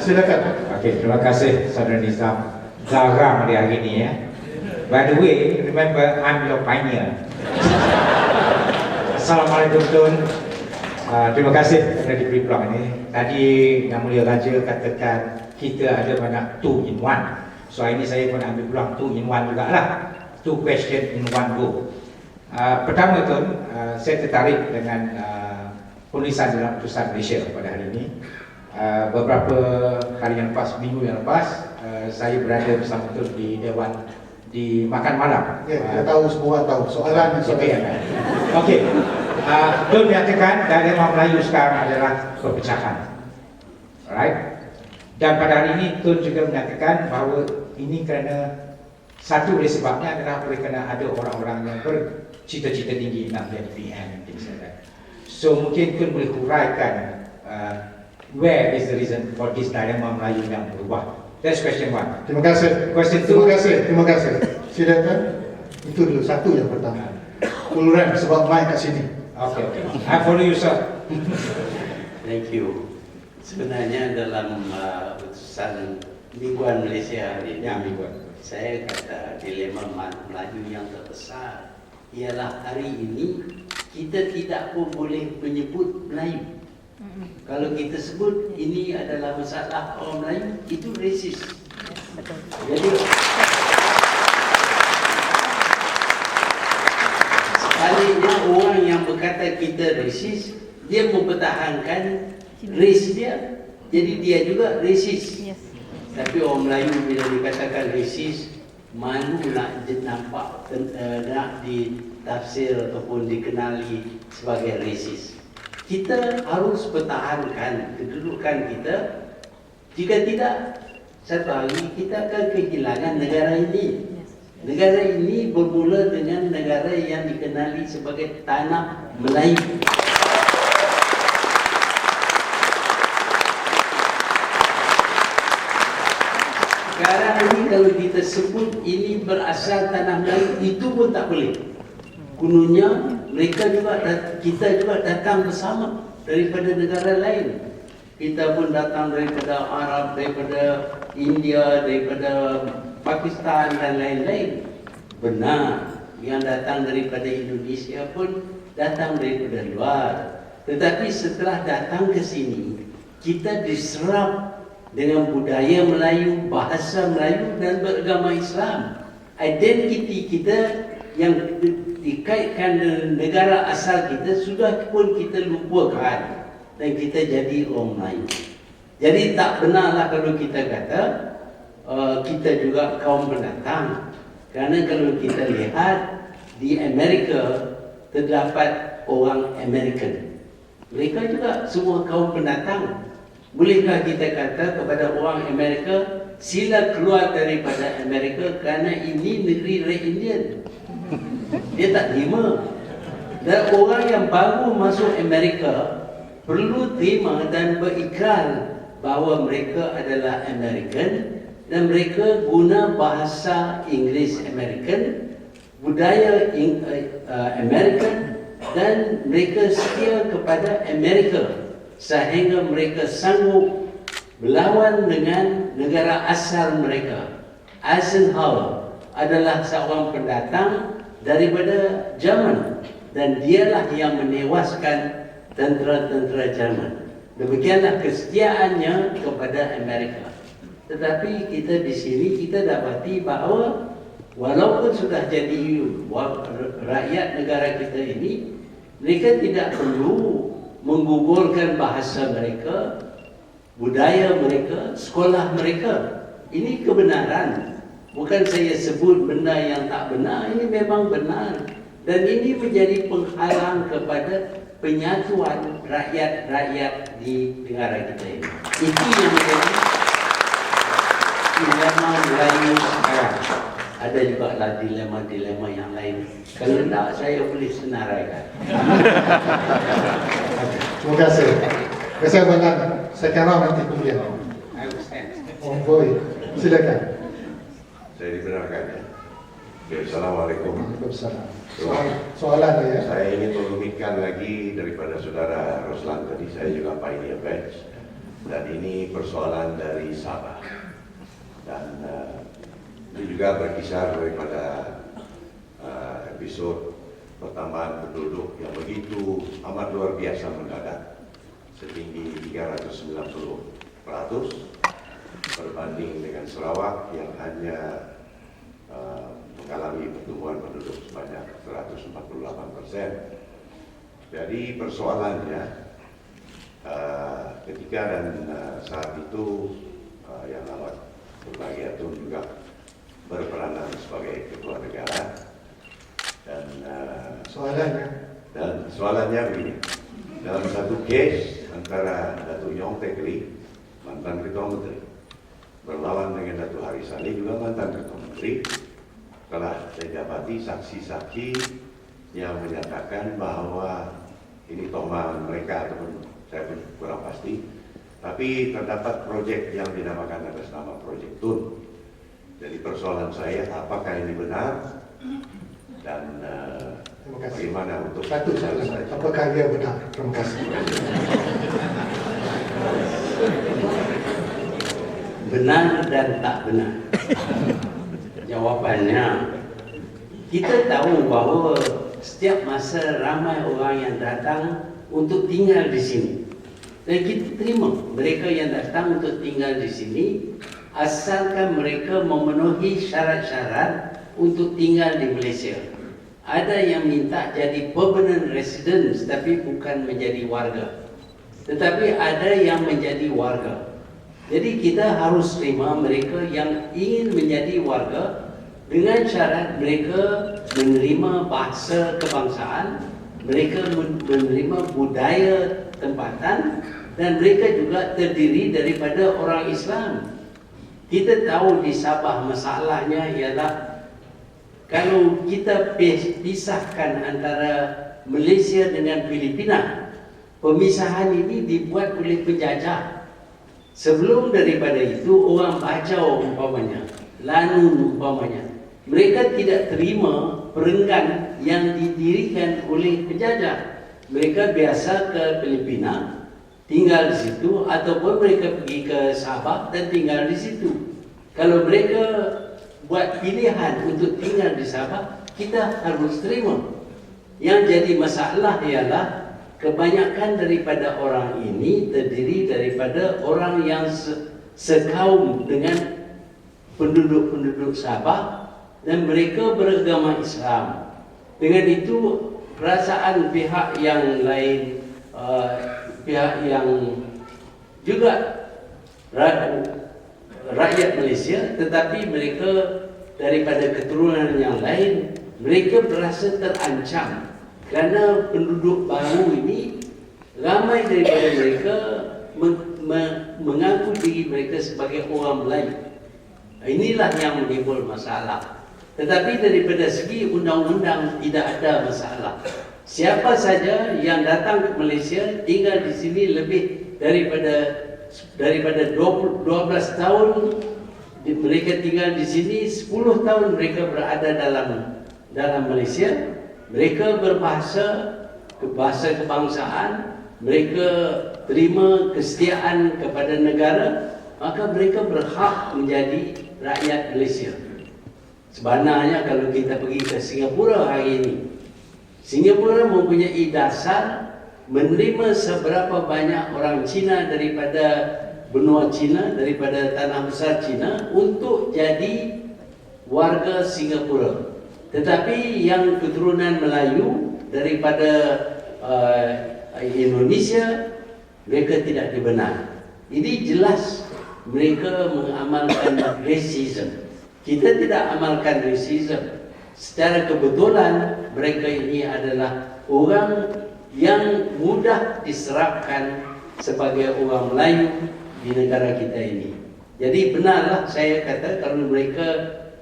S4: Silakan.
S5: Okey, terima kasih Saudara Nizam. Jarang dia hari ni ya. By the way, remember I'm your pioneer. Assalamualaikum Tun. Terima kasih kerana diberi peluang ini. Tadi Yang Mulia Raja katakan kita ada banyak 2 in 1. So hari ini saya pun ambil peluang 2 in 1 jugalah. 2 question in 1 go. Pertama Tun, saya tertarik dengan penulisan dalam Putusan Malaysia pada hari ini. Beberapa hari yang lepas, minggu yang lepas, saya berada bersama Tun di Dewan di makan malam.
S4: Ya, kita tahu, semua tahu soalan yang
S5: Okey. Okey. Tun menyatakan dilema Melayu sekarang adalah perpecahan. Alright. Dan pada hari ini Tun juga menyatakan bahawa ini kerana satu dari sebabnya adalah oleh kerana ada orang-orang yang bercita-cita tinggi nak jadi PM dan sebagainya. So mungkin Tun boleh huraikan where is the reason for this dilema Melayu yang berubah. That's question 1.
S4: Terima kasih.
S5: Question 2.
S4: Terima kasih. Silakan. Itu dulu, satu yang pertama. Uluran sebab mic kat sini.
S5: Okay. I follow you sir.
S1: Thank you. Sebenarnya dalam putusan Mingguan Malaysia hari ini, saya kata dilema Melayu yang terbesar ialah hari ini kita tidak pun boleh menyebut Melayu. Kalau kita sebut ini adalah masalah kaum Melayu, itu resis.
S6: Betul.
S1: Jadi sebaliknya orang yang berkata kita resis, dia mempertahankan race dia. Jadi dia juga resis.
S6: Yes.
S1: Tapi orang Melayu bila dikatakan resis, malu nak nampak, nak ditafsir ataupun dikenali sebagai resis. Kita harus pertahankan kedudukan kita. Jika tidak, satu hari kita akan kehilangan negara ini. Negara ini bermula dengan negara yang dikenali sebagai tanah Melayu. Sekarang ini kalau kita sebut ini berasal tanah Melayu, itu pun tak boleh. Kononnya kita juga datang bersama daripada negara lain. Kita pun datang daripada Arab, daripada India, daripada Pakistan dan lain-lain. Benar, yang datang daripada Indonesia pun datang daripada luar. Tetapi setelah datang ke sini, kita diserap dengan budaya Melayu, bahasa Melayu dan beragama Islam. Identiti kita yang dikaitkan dengan negara asal kita sudah pun kita lupakan dan kita jadi orang Melayu. Jadi tak benarlah kalau kita kata kita juga kaum pendatang. Kerana kalau kita lihat di Amerika terdapat orang American. Mereka juga semua kaum pendatang. Bolehkah kita kata kepada orang Amerika, sila keluar daripada Amerika kerana ini negeri Red Indian? Dia tak terima. Dan orang yang baru masuk Amerika perlu terima dan berikrar bahawa mereka adalah American dan mereka guna bahasa Inggeris American, budaya American, dan mereka setia kepada Amerika sehingga mereka sanggup berlawan dengan negara asal mereka. Eisenhower adalah seorang pendatang daripada Jerman dan dialah yang menewaskan tentera-tentera Jerman. Demikianlah kesetiaannya kepada Amerika. Tetapi kita di sini kita dapati bahawa walaupun sudah jadi rakyat negara kita ini, mereka tidak perlu menggugurkan bahasa mereka, budaya mereka, sekolah mereka. Ini kebenaran. Bukan saya sebut benda yang tak benar, ini memang benar. Dan ini menjadi penghalang kepada penyatuan rakyat-rakyat di negara kita ini. Itu yang menjadi dilema Melayu sekarang. Ada juga lah dilema-dilema yang lain. Kalau tidak, saya boleh senaraikan.
S4: Terima kasih. Saya banyak sekarang nanti kemudian. Oh boy, silakan.
S6: Saya dibenarkan ya. Oke, Assalamualaikum.
S4: Waalaikumsalam. Soalan ya.
S6: Saya ingin merumitkan lagi daripada saudara Roslan tadi, saya juga Pioneer Batch. Dan ini persoalan dari Sabah. Dan ini juga berkisar daripada episod pertambahan penduduk yang begitu amat luar biasa mendadak, setinggi 390% berbanding dengan Sarawak yang hanya mengalami pertumbuhan penduduk sebanyak 148%. Jadi persoalannya ketika dan saat itu yang amat berbahagia itu juga berperanan sebagai ketua negara dan soalannya begini, dalam satu case antara Datuk Yong Tekri, mantan ketua menteri, berlawan dengan Datuk Harisani juga mantan ketua menteri, telah saya dapati saksi-saksi yang menyatakan bahwa ini tohman mereka ataupun saya pun kurang pasti, tapi terdapat proyek yang dinamakan atas nama Projek Tun. Jadi persoalan saya, apakah ini benar dan bagaimana untuk
S4: Satu soalan, apakah dia benar? Terima kasih.
S1: Benar dan tak benar. Jawapannya, kita tahu bahawa setiap masa ramai orang yang datang untuk tinggal di sini. Dan kita terima mereka yang datang untuk tinggal di sini asalkan mereka memenuhi syarat-syarat untuk tinggal di Malaysia. Ada yang minta jadi permanent residents tapi bukan menjadi warga. Tetapi ada yang menjadi warga. Jadi kita harus terima mereka yang ingin menjadi warga dengan syarat mereka menerima bahasa kebangsaan, mereka menerima budaya tempatan, dan mereka juga terdiri daripada orang Islam. Kita tahu di Sabah masalahnya ialah kalau kita pisahkan antara Malaysia dengan Filipina, pemisahan ini dibuat oleh penjajah. Sebelum daripada itu orang Bajau umpamanya, Lanun umpamanya, mereka tidak terima perenggan yang didirikan oleh penjajah. Mereka biasa ke Filipina, tinggal di situ, ataupun mereka pergi ke Sabah dan tinggal di situ. Kalau mereka buat pilihan untuk tinggal di Sabah, kita harus terima. Yang jadi masalah ialah kebanyakan daripada orang ini terdiri daripada orang yang sekaum dengan penduduk-penduduk Sabah dan mereka beragama Islam. Dengan itu perasaan pihak yang lain, pihak yang juga rakyat Malaysia, tetapi mereka daripada keturunan yang lain, mereka berasa terancam kerana penduduk baru ini ramai daripada mereka mengaku diri mereka sebagai orang Melayu. Inilah yang menimbul masalah. Tetapi daripada segi undang-undang tidak ada masalah. Siapa saja yang datang ke Malaysia tinggal di sini lebih daripada 12 tahun, mereka tinggal di sini 10 tahun mereka berada dalam Malaysia, mereka berbahasa kebangsaan, mereka terima kesetiaan kepada negara, maka mereka berhak menjadi rakyat Malaysia. Sebenarnya kalau kita pergi ke Singapura hari ini, Singapura mempunyai dasar menerima seberapa banyak orang Cina daripada benua Cina, daripada tanah besar Cina untuk jadi warga Singapura. Tetapi yang keturunan Melayu daripada Indonesia, mereka tidak dibenar. Ini jelas mereka mengamalkan racism. Kita tidak amalkan racism. Secara kebetulan mereka ini adalah orang yang mudah diserapkan sebagai orang Melayu di negara kita ini. Jadi benarlah saya kata kalau mereka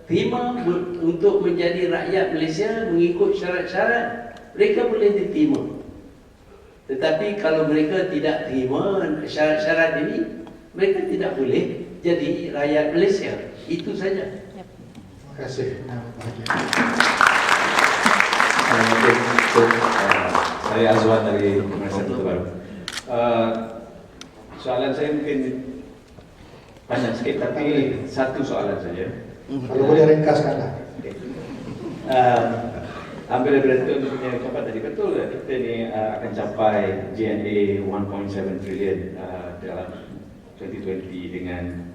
S1: terima untuk menjadi rakyat Malaysia mengikut syarat-syarat, mereka boleh diterima. Tetapi kalau mereka tidak terima syarat-syarat ini, mereka tidak boleh jadi rakyat Malaysia. Itu saja.
S4: Terima kasih.
S7: Saya Azwan dari Malaysia Baru. Soalan saya mungkin banyak sikit, tapi satu soalan saja.
S4: Kalau boleh ringkaskanlah.
S7: Ambil daripada itu punya ucapan tadi, betul kita ni akan capai GNA 1.7 trilion dalam 2020 dengan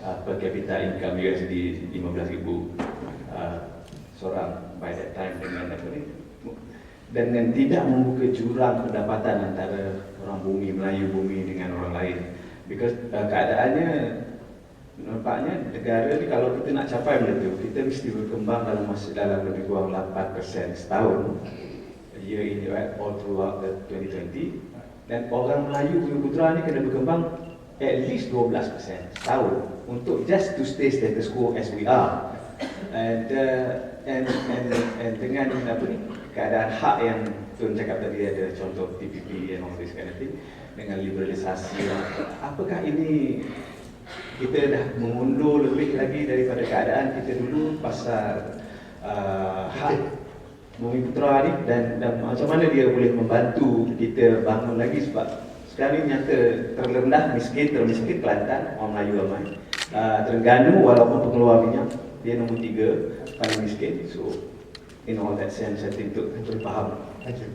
S7: per capita income USD 15,000 seorang by that time, dengan tidak membuka jurang pendapatan antara orang bumi, Melayu bumi dengan orang lain. Because keadaannya nampaknya negara ni kalau kita nak capai benda tu, kita mesti berkembang dalam lebih kurang 8% setahun, year in year out all throughout the 2020, dan orang Melayu punya putera ni kena berkembang at least 12% setahun untuk just to stay status quo as we are. And dengan apa ni, keadaan hak yang Tun cakap tadi, ada contoh TPP and all this kind of thing, dengan liberalisasi, apakah ini kita dah mengundur lebih lagi daripada keadaan kita dulu pasal hak bumi putera ni, dan macam mana dia boleh membantu kita bangun lagi? Sebab sekarang ni nyata terrendah, termiskin Kelantan, orang Melayu ramai, Terengganu walaupun pengeluar minyak dia nombor 3 paling miskin. So in all that sense, saya think untuk faham.
S4: Thank you.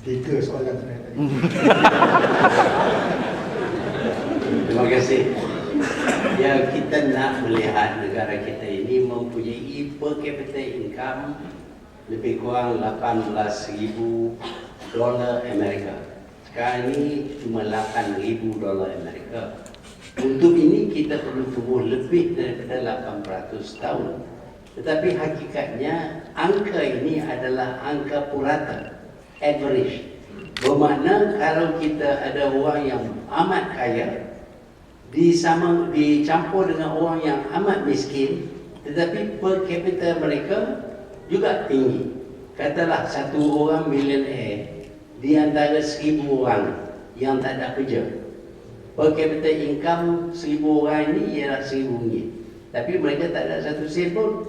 S4: 3 soalan sebenarnya tadi.
S1: Terima kasih. Ya, kita nak melihat negara kita ini mempunyai per capita income lebih kurang $18,000 Amerika. Sekarang ini cuma $8,000 Amerika. Untuk ini kita perlu tumbuh lebih daripada 800 tahun. Tetapi hakikatnya angka ini adalah angka purata, average. Bermakna kalau kita ada orang yang amat kaya dicampur dengan orang yang amat miskin, tetapi per capita mereka juga tinggi. Katalah satu orang millionaire di antara 1,000 orang yang tak ada kerja. Per capita income 1,000 orang ini ialah RM1,000, tapi mereka tak ada satu sen pun.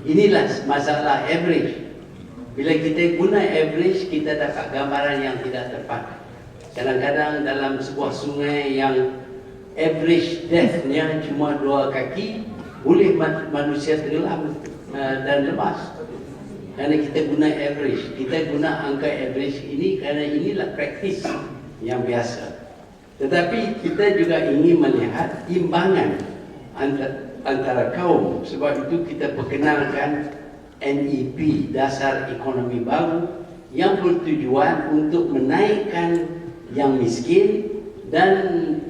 S1: Inilah masalah average. Bila kita guna average, kita dapat gambaran yang tidak tepat. Kadang-kadang dalam sebuah sungai yang average depth-nya cuma 2 kaki, boleh manusia tenggelam dan lemas. Kerana kita guna average, kita guna angka average ini kerana inilah praktis yang biasa. Tetapi kita juga ingin melihat imbangan antara kaum. Sebab itu kita perkenalkan NEP, Dasar Ekonomi Baru, yang bertujuan untuk menaikkan yang miskin, dan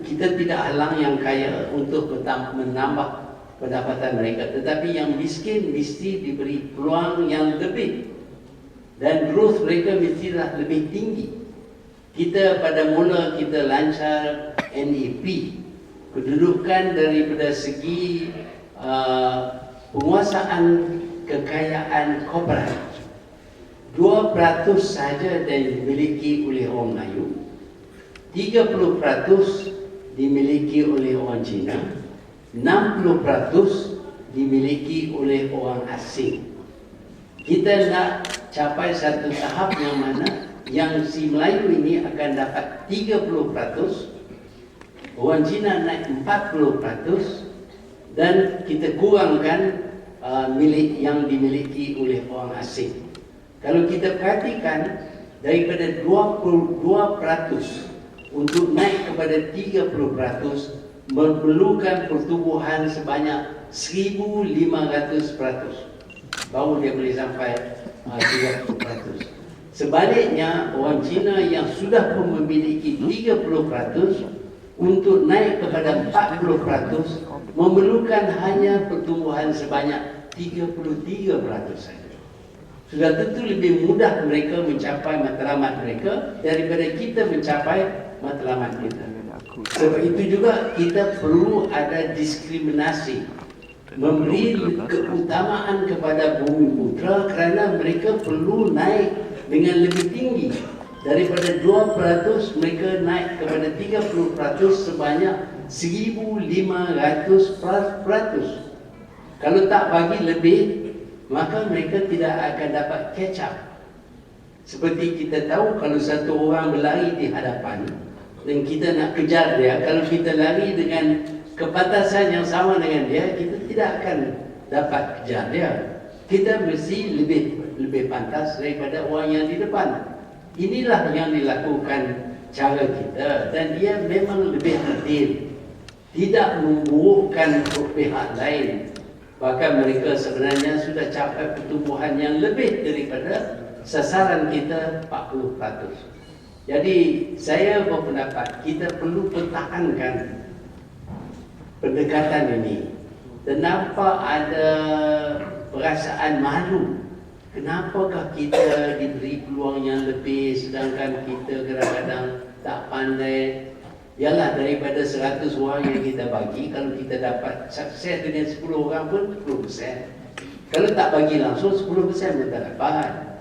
S1: kita tidak halang yang kaya untuk menambah pendapatan mereka. Tetapi yang miskin mesti diberi peluang yang lebih, dan growth mereka mestilah lebih tinggi. Kita pada mula kita lancar NEP, kedudukan daripada segi penguasaan kekayaan korporat 2% saja yang dimiliki oleh orang Melayu, 30% dimiliki oleh orang Cina, 60% dimiliki oleh orang asing. Kita nak capai satu tahap yang mana yang si Melayu ini akan dapat 30%, orang Cina naik 40%, dan kita kurangkan milik yang dimiliki oleh orang asing. Kalau kita perhatikan, daripada 22% untuk naik kepada 30% memerlukan pertumbuhan sebanyak 1,500%. Baru dia boleh sampai 30%. Sebaliknya, orang Cina yang sudah pun memiliki 30% untuk naik kepada 40% memerlukan hanya pertumbuhan sebanyak 33% saja. Sudah tentu lebih mudah mereka mencapai matlamat mereka daripada kita mencapai matlamat kita. Sebab itu juga kita perlu ada diskriminasi, memberi keutamaan kepada Bumiputera kerana mereka perlu naik dengan lebih tinggi. Daripada 2% mereka naik kepada 30% sebanyak 1,500%. Kalau tak bagi lebih, maka mereka tidak akan dapat catch up. Seperti kita tahu, kalau satu orang berlari di hadapan dan kita nak kejar dia, kalau kita lari dengan kepantasan yang sama dengan dia, kita tidak akan dapat kejar dia. Kita mesti lebih pantas daripada orang yang di depan. Inilah yang dilakukan cara kita, dan dia memang lebih adil, tidak memburukkan pihak lain. Bahkan mereka sebenarnya sudah capai pertumbuhan yang lebih daripada sasaran kita 40%. Jadi saya berpendapat kita perlu pertahankan pendekatan ini. Kenapa ada perasaan malu? Kenapakah kita diberi peluang yang lebih sedangkan kita kadang-kadang tak pandai? Yalah, daripada 100 orang yang kita bagi, kalau kita dapat sukses dengan 10 orang pun 10%. Kalau tak bagi langsung 10% pun tak dapat.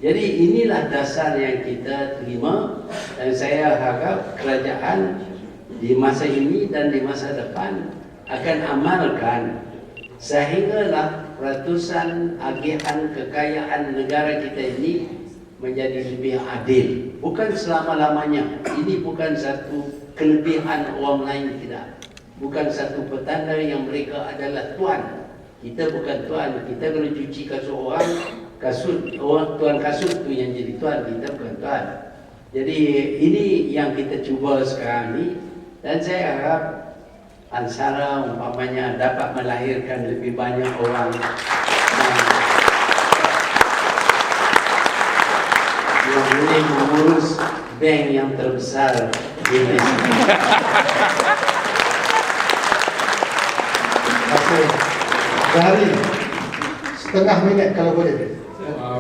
S1: Jadi inilah dasar yang kita terima, dan saya harap kerajaan di masa ini dan di masa depan akan amalkan sehinggalah ratusan agihan kekayaan negara kita ini menjadi lebih adil. Bukan selama-lamanya. Ini bukan satu kelebihan orang lain, tidak. Bukan satu petanda yang mereka adalah tuan. Kita bukan tuan. Kita kalau cuci kasut orang, tuan kasut tu yang jadi tuan. Kita bukan tuan. Jadi ini yang kita cuba sekarang ni, dan saya harap Ansara umpamanya dapat melahirkan lebih banyak orang yang boleh mengurus bank yang terbesar di Malaysia.
S4: Terima kasih. Dari setengah minit kalau boleh.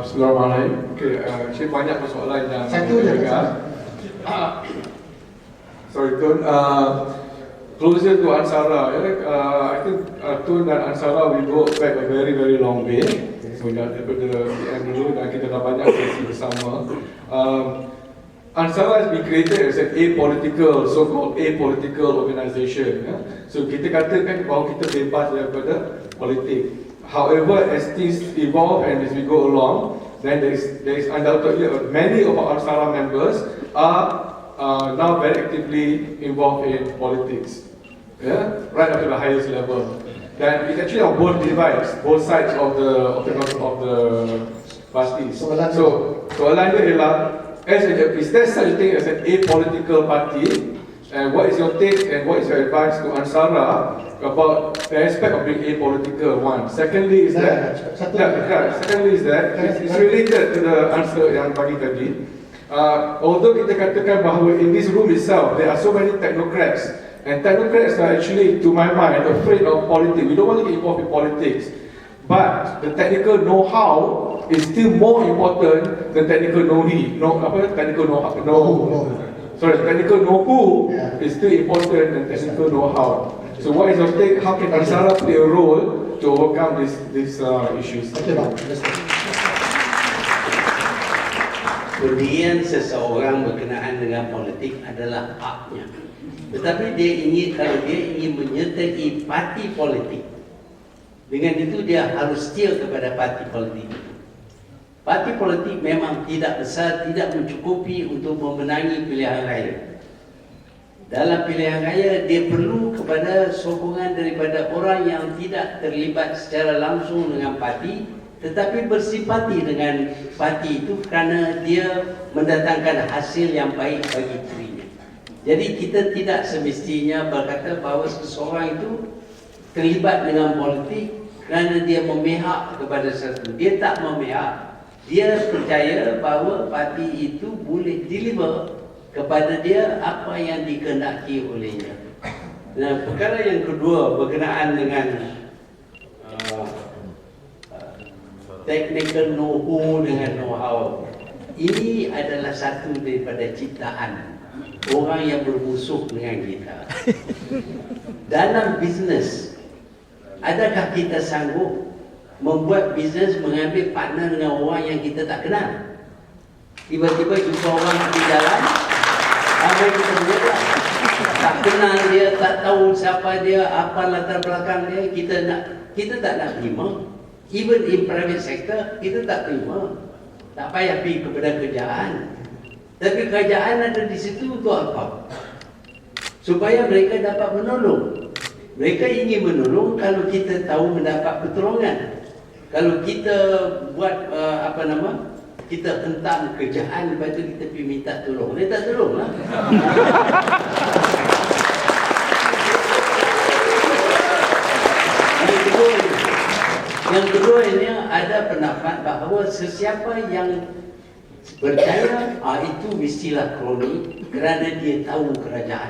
S8: Bismillahirrahmanirrahim. Okey, saya banyak persoalan yang
S4: Satu je.
S8: Sorry Tun, closer to Ansara, I think Tun dan Ansara we go back a very long way. So daripada PM dulu dan kita dah banyak sesi bersama. Ansara has been created as an apolitical, so-called apolitical organisation. So kita katakan bahawa kita bebas daripada politik. However, as things evolve and as we go along, then there is undoubtedly many of our Ansara members are now very actively involved in politics, right up to the highest level. Then it's actually on both divides, both sides of the parties. So soalannya ialah, is there such a thing as an apolitical party? And what is your take and what is your advice to Ansara about the aspect of being apolitical? One. Secondly is that it's related to the answer yang bagi tadi. Although kita katakan bahawa in this room itself there are so many technocrats, and technocrats are actually, to my mind, afraid of politics. We don't want to get involved in politics, but the technical know-how is still more important than technical technical know-who is still important than technical know-how. So what is your take? How can Arisara play a role to overcome these issues?
S4: Okey bang, understand.
S1: Pendirian seseorang berkenaan dengan politik adalah haknya. Tetapi kalau dia ingin menyertai parti politik, dengan itu dia harus setia kepada parti politik itu. Parti politik memang tidak besar, tidak mencukupi untuk memenangi pilihan raya. Dalam pilihan raya, dia perlu kepada sokongan daripada orang yang tidak terlibat secara langsung dengan parti, tetapi bersimpati dengan parti itu kerana dia mendatangkan hasil yang baik bagi dirinya. Jadi kita tidak semestinya berkata bahawa seseorang itu terlibat dengan politik kerana dia memihak kepada sesuatu. Dia tak memihak. Dia percaya bahawa parti itu boleh deliver kepada dia apa yang dikehendaki olehnya. Nah, perkara yang kedua berkenaan dengan technical know-how dengan know-how. Ini adalah satu daripada ciptaan orang yang bermusuh dengan kita. Dalam bisnes, adakah kita sanggup membuat bisnes mengambil partner dengan orang yang kita tak kenal? Tiba-tiba jumpa orang di jalan, apa yang kita buat? Tak kenal dia, tak tahu siapa dia, apa latar belakang dia, kita tak nak terima. Even in private sector, kita tak terima. Tak payah pergi kepada kerajaan. Tapi kerajaan ada di situ untuk apa? Supaya mereka dapat menolong. Mereka ingin menolong kalau kita tahu mendapat pertolongan. Kalau kita buat kita hentam kerajaan, lepas tu kita pergi minta tolong. Dia tak tolong lah. Yang kedua ini ada pendapat bahawa sesiapa yang percaya itu mestilah kroni kerana dia tahu kerajaan.